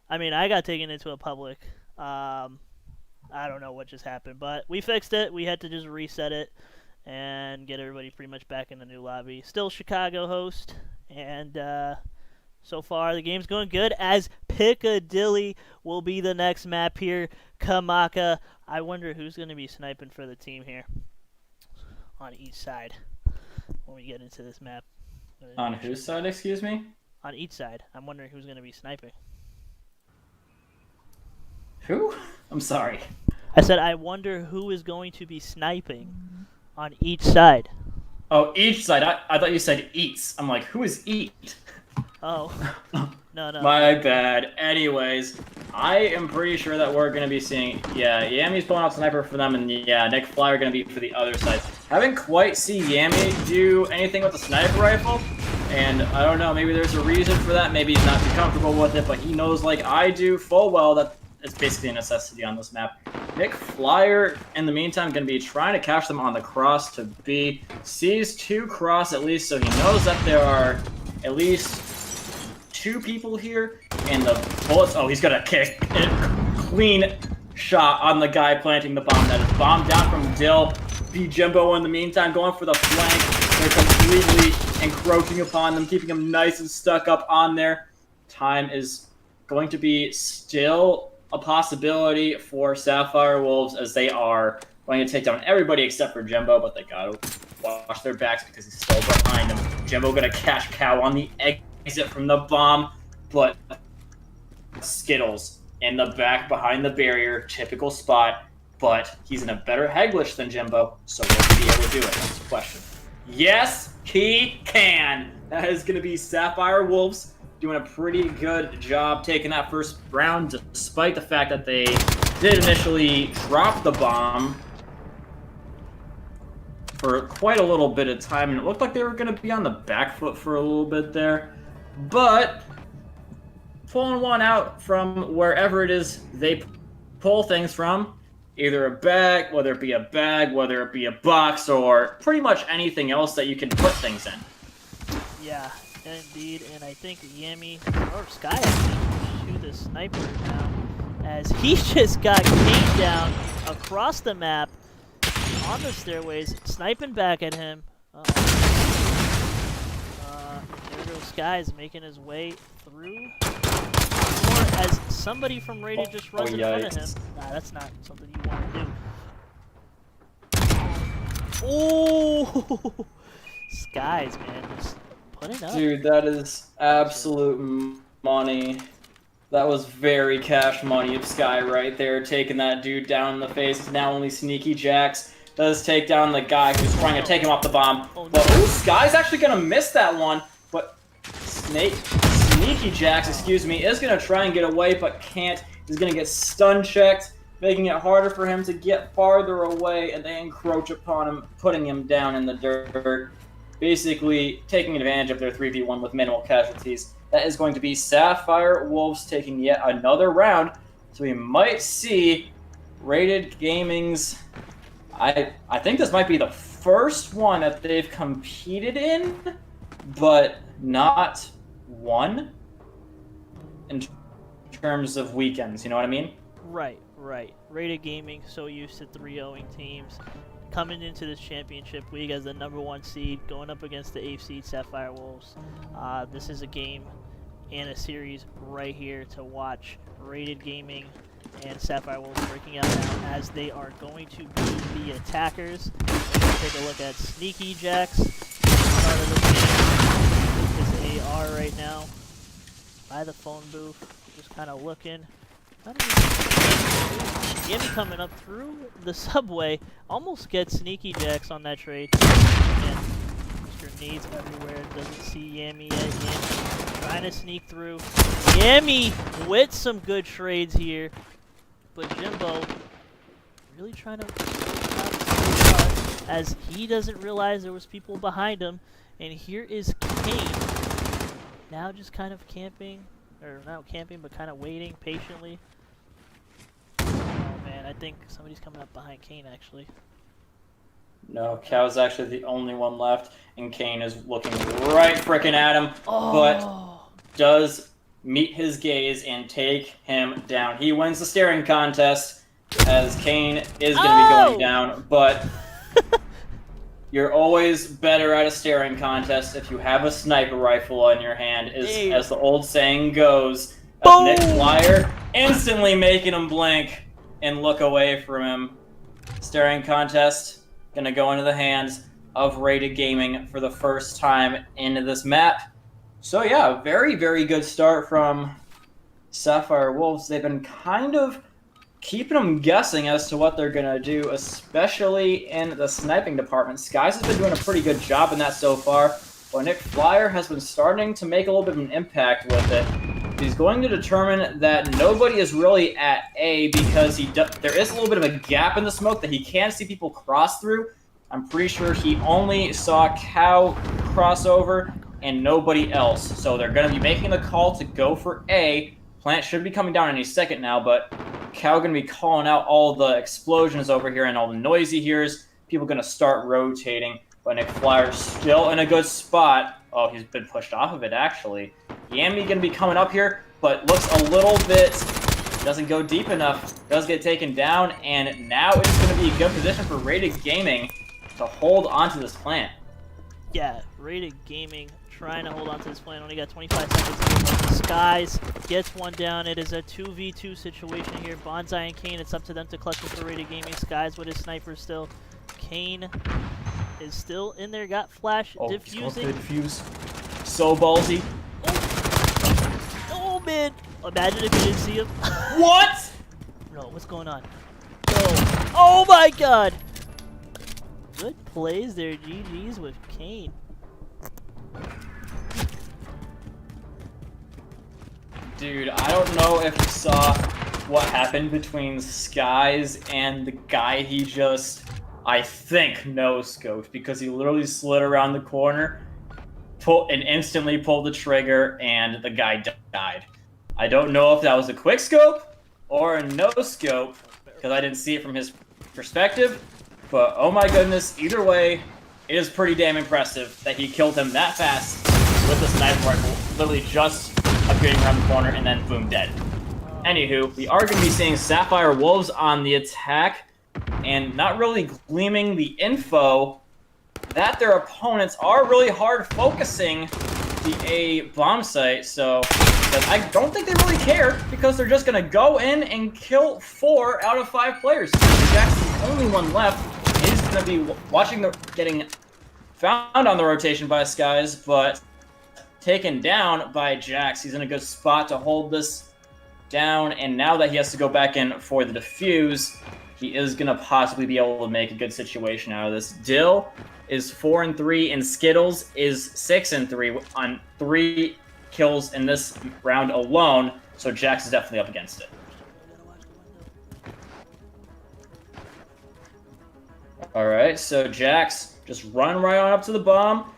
I mean, I got taken into a public. I don't know what just happened, but we fixed it. We had to just reset it and get everybody pretty much back in the new lobby. Still Chicago host, and so far the game's going good, as Piccadilly will be the next map here. Kamaka. I wonder who's going to be sniping for the team here on each side when we get into this map. On whose side, excuse me? On each side. I'm wondering who's going to be sniping. Who? I'm sorry. I said I wonder who is going to be sniping on each side. Oh, each side. I thought you said eats. I'm like, who is eat? Oh. No. My bad. Anyways, I am pretty sure that we're going to be seeing... Yeah, Yami's pulling out sniper for them, and yeah, Nick Fly are going to be for the other side. Haven't quite seen Yami do anything with the sniper rifle, and I don't know, maybe there's a reason for that. Maybe he's not too comfortable with it, but he knows, like I do, full well that it's basically a necessity on this map. Nick Flyer, in the meantime, going to be trying to catch them on the cross to B. Sees 2 cross at least, so he knows that there are at least 2 people here. And the bullets, oh, he's going to kick a clean shot on the guy planting the bomb. That is bomb down from Dill. B Jimbo in the meantime going for the flank. They're completely encroaching upon them, keeping them nice and stuck up on there. Time is going to be still a possibility for Sapphire Wolves, as they are going to take down everybody except for Jimbo, but they gotta watch their backs because he's still behind them. Jimbo gonna catch cow on the exit from the bomb, but Skittles in the back behind the barrier, typical spot, but he's in a better head glitch than Jimbo, so will he be able to do it? That's the question. Yes, he can! That is gonna be Sapphire Wolves doing a pretty good job taking that first round, despite the fact that they did initially drop the bomb for quite a little bit of time, and it looked like they were going to be on the back foot for a little bit there. But pulling one out from wherever it is they pull things from, either a bag, whether it be a bag, whether it be a box, or pretty much anything else that you can put things in. Yeah, indeed, and I think Yami, or Sky actually, shoot the sniper now, as he just got came down across the map, on the stairways, sniping back at him. There goes Sky's making his way through. Or as somebody from Rated just runs in front of him. Nah, that's not something you want to do. Oh! Skies, man, just putting up. Dude, that is absolute money. That was very cash money of Sky right there, taking that dude down in the face. It's now only Sneaky Jacks does take down the guy who's trying to take him off the bomb. But Sky's actually going to miss that one. But Sneaky Jacks, excuse me, is going to try and get away, but can't. He's going to get stun checked, making it harder for him to get farther away, and they encroach upon him, putting him down in the dirt. Basically taking advantage of their 3v1 with minimal casualties. That is going to be Sapphire Wolves taking yet another round. So we might see Rated Gaming's... I think this might be the first one that they've competed in, but not won in terms of weekends, you know what I mean? Right. Rated Gaming, so used to 3-0ing teams. Coming into this championship week as the #1 seed, going up against the 8th seed Sapphire Wolves. This is a game and a series right here to watch. Rated Gaming and Sapphire Wolves breaking out now as they are going to be the attackers. Let's take a look at Sneaky Jacks. Start of the game with his AR right now by the phone booth, just kind of looking. Yami coming up through the subway, almost gets Sneaky Jacks on that trade. And grenades everywhere, doesn't see Yami yet. Yami trying to sneak through. Yami with some good trades here, but Jimbo really trying to as he doesn't realize there was people behind him. And here is Kane, now just kind of camping, or not camping, but kind of waiting patiently. I think somebody's coming up behind Kane, actually. No, Cow's actually the only one left, and Kane is looking right frickin' at him, but does meet his gaze and take him down. He wins the staring contest, as Kane is going to be going down, but you're always better at a staring contest if you have a sniper rifle in your hand, as the old saying goes. As Nick Flyer instantly making him blink and look away from him. Staring contest gonna go into the hands of Rated Gaming for the first time into this map. So yeah, very, very good start from Sapphire Wolves. They've been kind of keeping them guessing as to what they're gonna do, especially in the sniping department. Skies has been doing a pretty good job in that so far, but Nick Flyer has been starting to make a little bit of an impact with it. He's going to determine that nobody is really at A because there is a little bit of a gap in the smoke that he can see people cross through. I'm pretty sure he only saw Cow cross over and nobody else. So they're going to be making the call to go for A. Plant should be coming down any second now, but Cow gonna be calling out all the explosions over here and all the noise he hears. People gonna start rotating, but Nick Flyer's still in a good spot. Oh, he's been pushed off of it, actually. Yami gonna be coming up here, but looks a little bit... doesn't go deep enough. Does get taken down, and now it's gonna be a good position for Rated Gaming to hold onto this plant. Yeah, Rated Gaming trying to hold on to this plant. Only got 25 seconds to get one. Skies gets one down. It is a 2v2 situation here. Bonsai and Kane, it's up to them to clutch it for Rated Gaming. Skies with his sniper still. Kane is still in there. Got flash diffusing. Diffuse. So ballsy. Oh man! Imagine if you didn't see him. What? No, what's going on? No. Oh my god! Good plays there, GG's with Kane. Dude, I don't know if you saw what happened between Skies and the guy he just, I think, no-scoped, because he literally slid around the corner, and instantly pulled the trigger, and the guy died. I don't know if that was a quick scope or a no-scope, because I didn't see it from his perspective, but oh my goodness, either way, it is pretty damn impressive that he killed him that fast with a sniper rifle, literally just appearing around the corner and then boom, dead. Anywho, we are going to be seeing Sapphire Wolves on the attack, and not really gleaming the info that their opponents are really hard focusing the A bomb site, so I don't think they really care, because they're just going to go in and kill 4 out of 5 players. Jack's the only one left. He's going to be watching the getting found on the rotation by Skies, but taken down by Jax. He's in a good spot to hold this down, and now that he has to go back in for the defuse, he is going to possibly be able to make a good situation out of this. Dill is 4-3, and Skittles is 6-3 on 3 kills in this round alone, so Jax is definitely up against it. Alright, so Jax just run right on up to the bomb.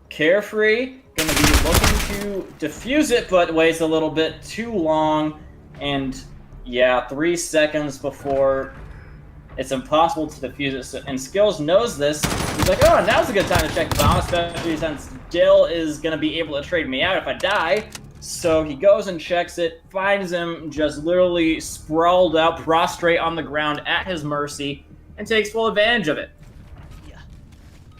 Carefree, gonna be looking to defuse it, but waits a little bit too long, and yeah, 3 seconds before it's impossible to defuse it. So, and Skills knows this. He's like, oh, now's a good time to check the bomb, especially since Dill is gonna be able to trade me out if I die. So he goes and checks it, finds him just literally sprawled out, prostrate on the ground at his mercy, and takes full advantage of it.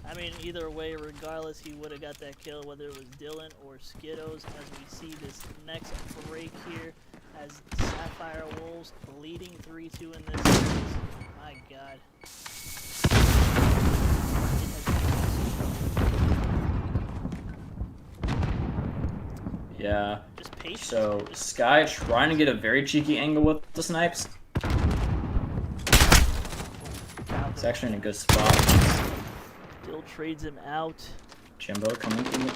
I mean, either way, regardless, he would have got that kill, whether it was Dylan or Skiddos, as we see this next break here, as Sapphire Wolves leading 3-2 in this series. My god. Yeah. Just patient. So Sky trying to get a very cheeky angle with the snipes. It's actually in a good spot. Still trades him out. Jimbo coming from the...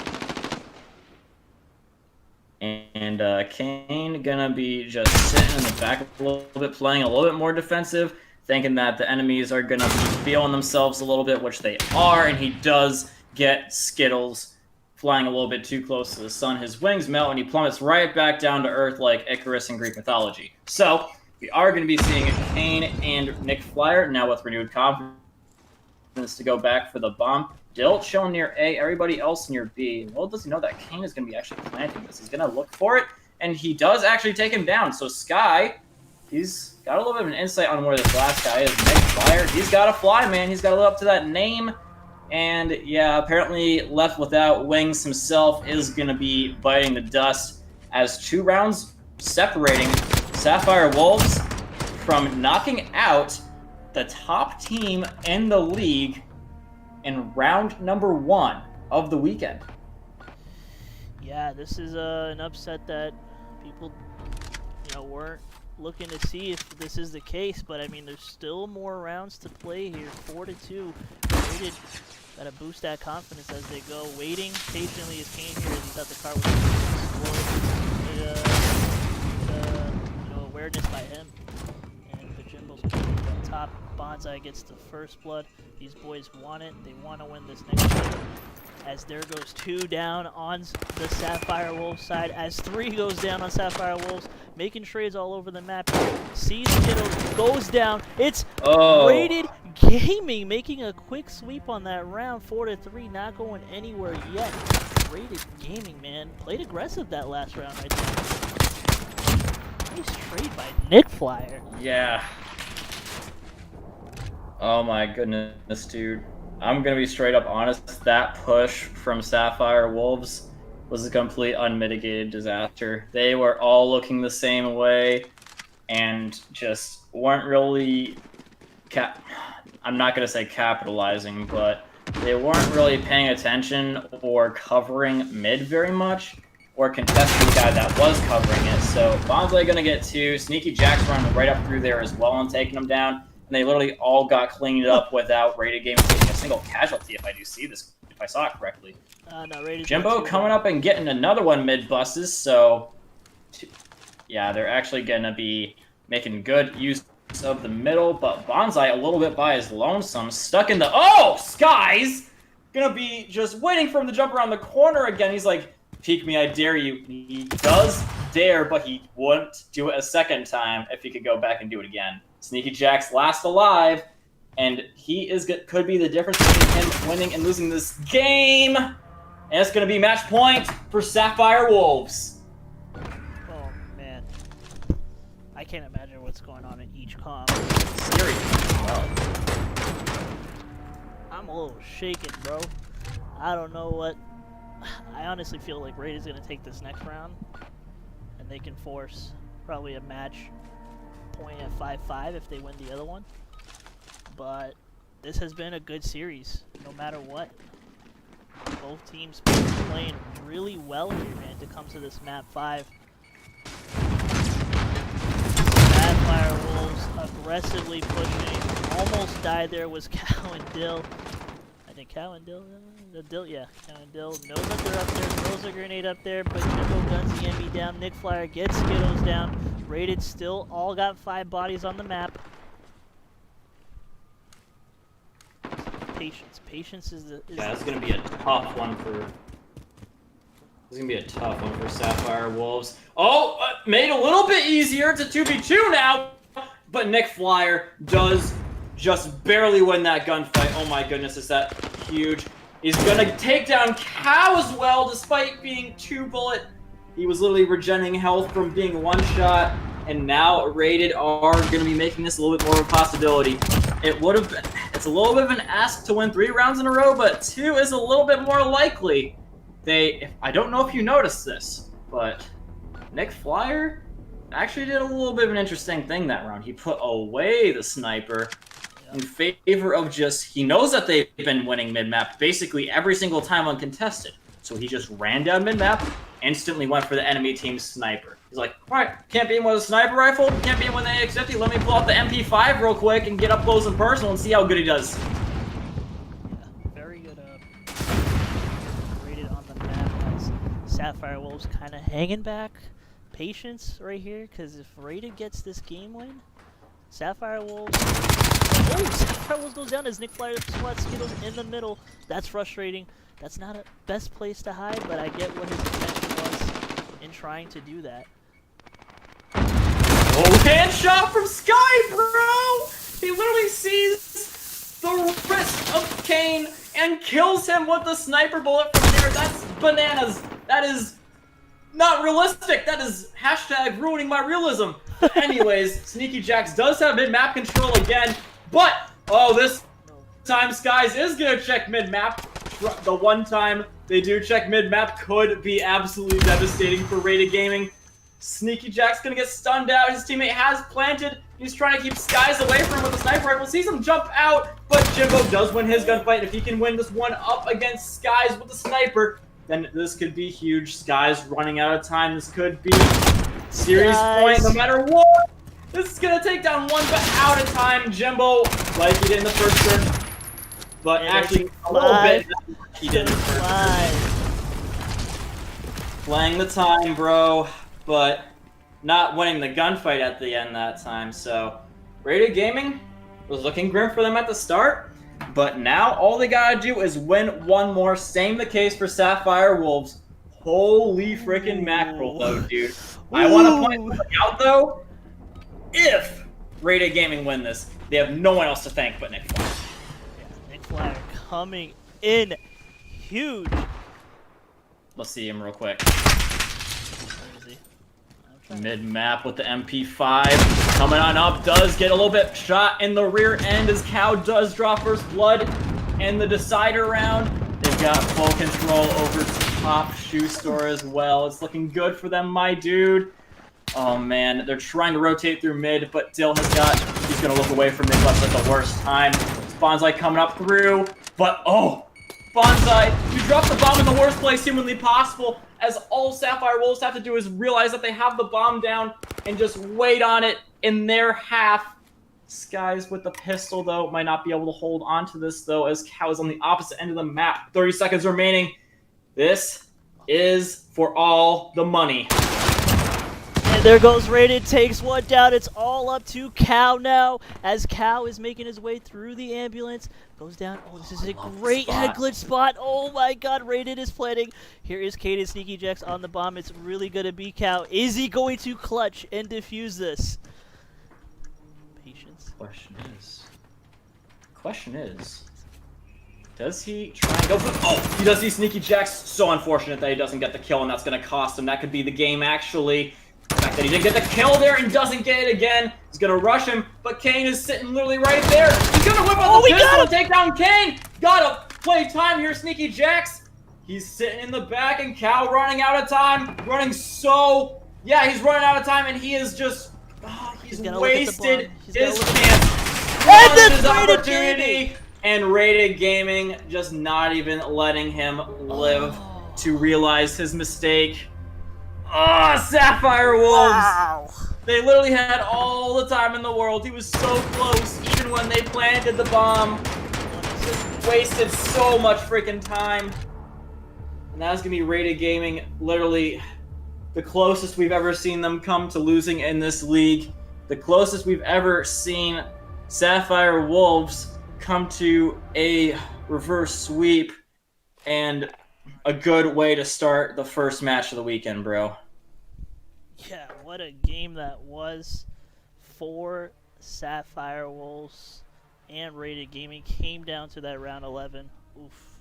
And Kane gonna be just sitting in the back a little bit, playing a little bit more defensive, thinking that the enemies are gonna be feeling themselves a little bit, which they are, and he does get Skittles flying a little bit too close to the sun. His wings melt, and he plummets right back down to Earth like Icarus in Greek mythology. So, we are going to be seeing Kane and Nick Flyer now with renewed confidence to go back for the bomb. Dilt shown near A, everybody else near B. Little does he know that Kane is going to be actually planting this. He's going to look for it, and he does actually take him down. So Sky, he's got a little bit of an insight on where this last guy is. Nick Flyer, he's got to fly, man. He's got to live up to that name. And yeah, apparently left without wings himself is going to be biting the dust as 2 rounds separating Sapphire Wolves from knocking out the top team in the league in round number 1 of the weekend. Yeah, this is an upset that people, weren't looking to see if this is the case, but I mean, there's still more rounds to play here. 4-2. Rated gotta boost that confidence as they go. Waiting patiently as Kane here as he's at the car with awareness by him. And Pajimbo's on top. Bonsai gets the first blood. These boys want it. They want to win this next game. as there goes 2 down on the Sapphire Wolves side, as 3 goes down on Sapphire Wolves, making trades all over the map. Sees Skittles, goes down. It's Rated Gaming making a quick sweep on that round, 4-3, not going anywhere yet. Rated Gaming, man, played aggressive that last round, I think. Nice trade by Nick Flyer. Yeah. Oh my goodness, dude. I'm gonna be straight up honest, that push from Sapphire Wolves was a complete unmitigated disaster. They were all looking the same way and just weren't really I'm not gonna say capitalizing, but they weren't really paying attention or covering mid very much, or contesting the guy that was covering it. So Bonsai gonna get 2, Sneaky Jack's running right up through there as well and taking them down. And they literally all got cleaned up without Rated Gaming taking a single casualty, if I do see this, if I saw it correctly. No, Rated Jimbo coming up and getting another one mid buses, so yeah, they're actually gonna be making good use of the middle, but Bonsai a little bit by his lonesome, stuck in the Skies gonna be just waiting for him to jump around the corner again. He's like, peek me, I dare you. He does dare, but he wouldn't do it a second time if he could go back and do it again. Sneaky Jack's last alive, and he could be the difference between him winning and losing this game. And it's going to be match point for Sapphire Wolves. Oh, man. I can't imagine what's going on in each comp. Seriously. Wow. I'm a little shaken, bro. I don't know what... I honestly feel like Raid is going to take this next round, and they can force probably a match point at 5-5 if they win the other one. But this has been a good series, no matter what. Both teams playing really well here, man, to come to this map 5. Sapphire Wolves aggressively pushing. Almost died there was Cow and Dill. I think Cow and Dill, yeah, Cow and Dill knows that they're up there, throws a grenade up there, but Jimbo guns the enemy down. Nick Flyer gets Skittles down. Rated still all got 5 bodies on the map. Patience is the... Yeah, it's going to be a tough one for... It's going to be a tough one for Sapphire Wolves. Oh, made a little bit easier to 2v2 now, but Nick Flyer does just barely win that gunfight. Oh my goodness, is that huge. He's going to take down Cow as well, despite being 2-bullet. He was literally regenerating health from being 1-shot, and now Rated are going to be making this a little bit more of a possibility. It would have been... It's a little bit of an ask to win 3 rounds in a row, but 2 is a little bit more likely. I don't know if you noticed this, but Nick Flyer actually did a little bit of an interesting thing that round. He put away the sniper in favor of he knows that they've been winning mid-map basically every single time uncontested. So he just ran down mid-map, instantly went for the enemy team's sniper. He's like, alright, can't beat him with a sniper rifle, can't beat him with an AX-50, let me pull out the MP5 real quick and get up close and personal and see how good he does. Yeah, very good Rated on the map as Sapphire Wolves kind of hanging back. Patience right here, because if Rated gets this game win, Sapphire Wolves... Oh, Sapphire Wolves goes down as Nick Flyer swats Skittles in the middle. That's frustrating. That's not a best place to hide, but I get what his intention was in trying to do that. Oh, hand shot from Sky, bro! He literally sees the wrist of Kane and kills him with the sniper bullet from there. That's bananas. That is not realistic. That is hashtag ruining my realism. Anyways, Sneaky Jacks does have mid-map control again, but, oh, this time Skies is going to check mid-map. The one time they do check mid-map could be absolutely devastating for Rated Gaming. Sneaky Jack's gonna get stunned out. His teammate has planted. He's trying to keep Skies away from him with a sniper rifle. Sees him jump out, but Jimbo does win his gunfight. If he can win this one up against Skies with the sniper, then this could be huge. Skies running out of time. This could be series point no matter what. This is gonna take down one, but out of time. Jimbo, like he did in the first turn, but actually a little bit he did in the first turn. Playing the time, bro, but not winning the gunfight at the end that time. So, Rated Gaming was looking grim for them at the start. But now all they gotta do is win one more. Same the case for Sapphire Wolves. Holy freaking mackerel, though, dude. I want to point something out, though. If Rated Gaming win this, they have no one else to thank but Nick Flyer. Yeah, Nick Flyer coming in huge. Let's see him real quick. Where is he? Mid-map with the MP5. Coming on up, does get a little bit shot in the rear end as Cow does draw first blood in the decider round. They've got full control over top shoe store as well. It's looking good for them, my dude. Oh man, they're trying to rotate through mid, but Dill has got, he's gonna look away from mid left at the worst time. Bonsai coming up through, but oh, Bonsai, you dropped the bomb in the worst place humanly possible, as all Sapphire Wolves have to do is realize that they have the bomb down and just wait on it in their half. Skies with the pistol, though, might not be able to hold on to this, though, as Cow is on the opposite end of the map. 30 seconds remaining. This is for all the money. And there goes Rated, takes one down. It's all up to Cow now, as Cow is making his way through the ambulance. Goes down. Oh, this is a great head glitch spot. Oh my god, Rated is planning. Here is Caden Sneaky Jacks on the bomb. It's really going to be Cow. Is he going to clutch and defuse this? Patience. Question is, does he try and go for, oh, he does see Sneaky Jacks. So unfortunate that he doesn't get the kill, and that's going to cost him. That could be the game, actually. The fact that he didn't get the kill there and doesn't get it again. He's going to rush him, but Kane is sitting literally right there. He's going to whip out the pistol and take down Kane. Gotta play time here, Sneaky Jacks. He's sitting in the back, and Cow running out of time. Yeah, he's running out of time, and he is just, he's wasted his chance. And his opportunity. And Rated Gaming just not even letting him live to realize his mistake. Oh, Sapphire Wolves! Wow. They literally had all the time in the world. He was so close, even when they planted the bomb. Just wasted so much freaking time. And that's gonna be Rated Gaming, literally the closest we've ever seen them come to losing in this league. The closest we've ever seen Sapphire Wolves come to a reverse sweep, and a good way to start the first match of the weekend, bro. Yeah, what a game that was for Sapphire Wolves, and Rated Gaming came down to that round 11. Oof.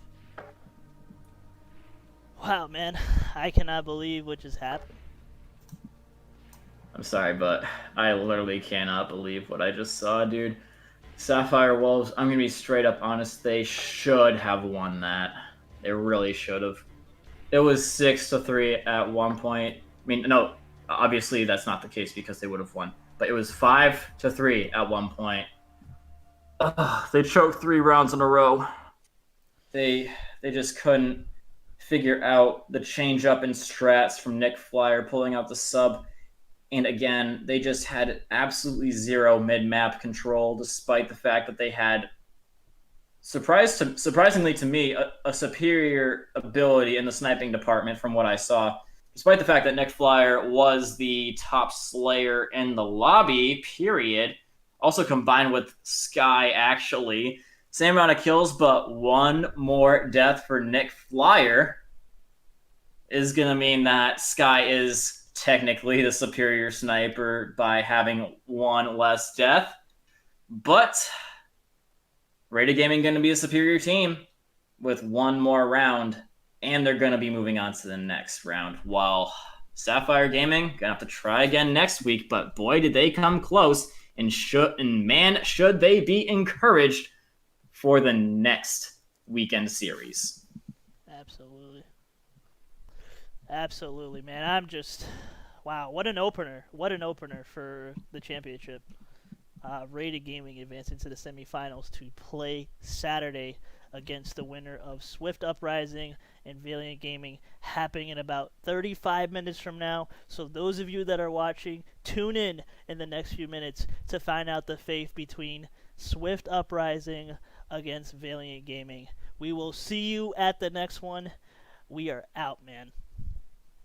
Wow, man, I cannot believe what just happened. I'm sorry, but I literally cannot believe what I just saw, dude. Sapphire Wolves, I'm going to be straight up honest, they should have won that. They really should have. It was 6-3 at one point. I mean, no, obviously that's not the case because they would have won. But it was 5-3 at one point. They choked 3 rounds in a row. They just couldn't figure out the change up in strats from Nick Flyer pulling out the sub. And again, they just had absolutely zero mid-map control, despite the fact that they had, surprisingly to me, a superior ability in the sniping department from what I saw. Despite the fact that Nick Flyer was the top slayer in the lobby, period. Also combined with Sky, actually. Same amount of kills, but one more death for Nick Flyer is going to mean that Sky is technically the superior sniper by having one less death. But Rated Gaming going to be a superior team with one more round, and they're going to be moving on to the next round, while Sapphire Gaming going to have to try again next week. But boy, did they come close, and man, should they be encouraged for the next weekend series. Absolutely. Absolutely, man. I'm just... Wow, what an opener. What an opener for the championship. Rated Gaming advancing to the semifinals to play Saturday against the winner of Swift Uprising and Valiant Gaming, happening in about 35 minutes from now. So those of you that are watching, tune in the next few minutes to find out the fate between Swift Uprising against Valiant Gaming. We will see you at the next one. We are out, man.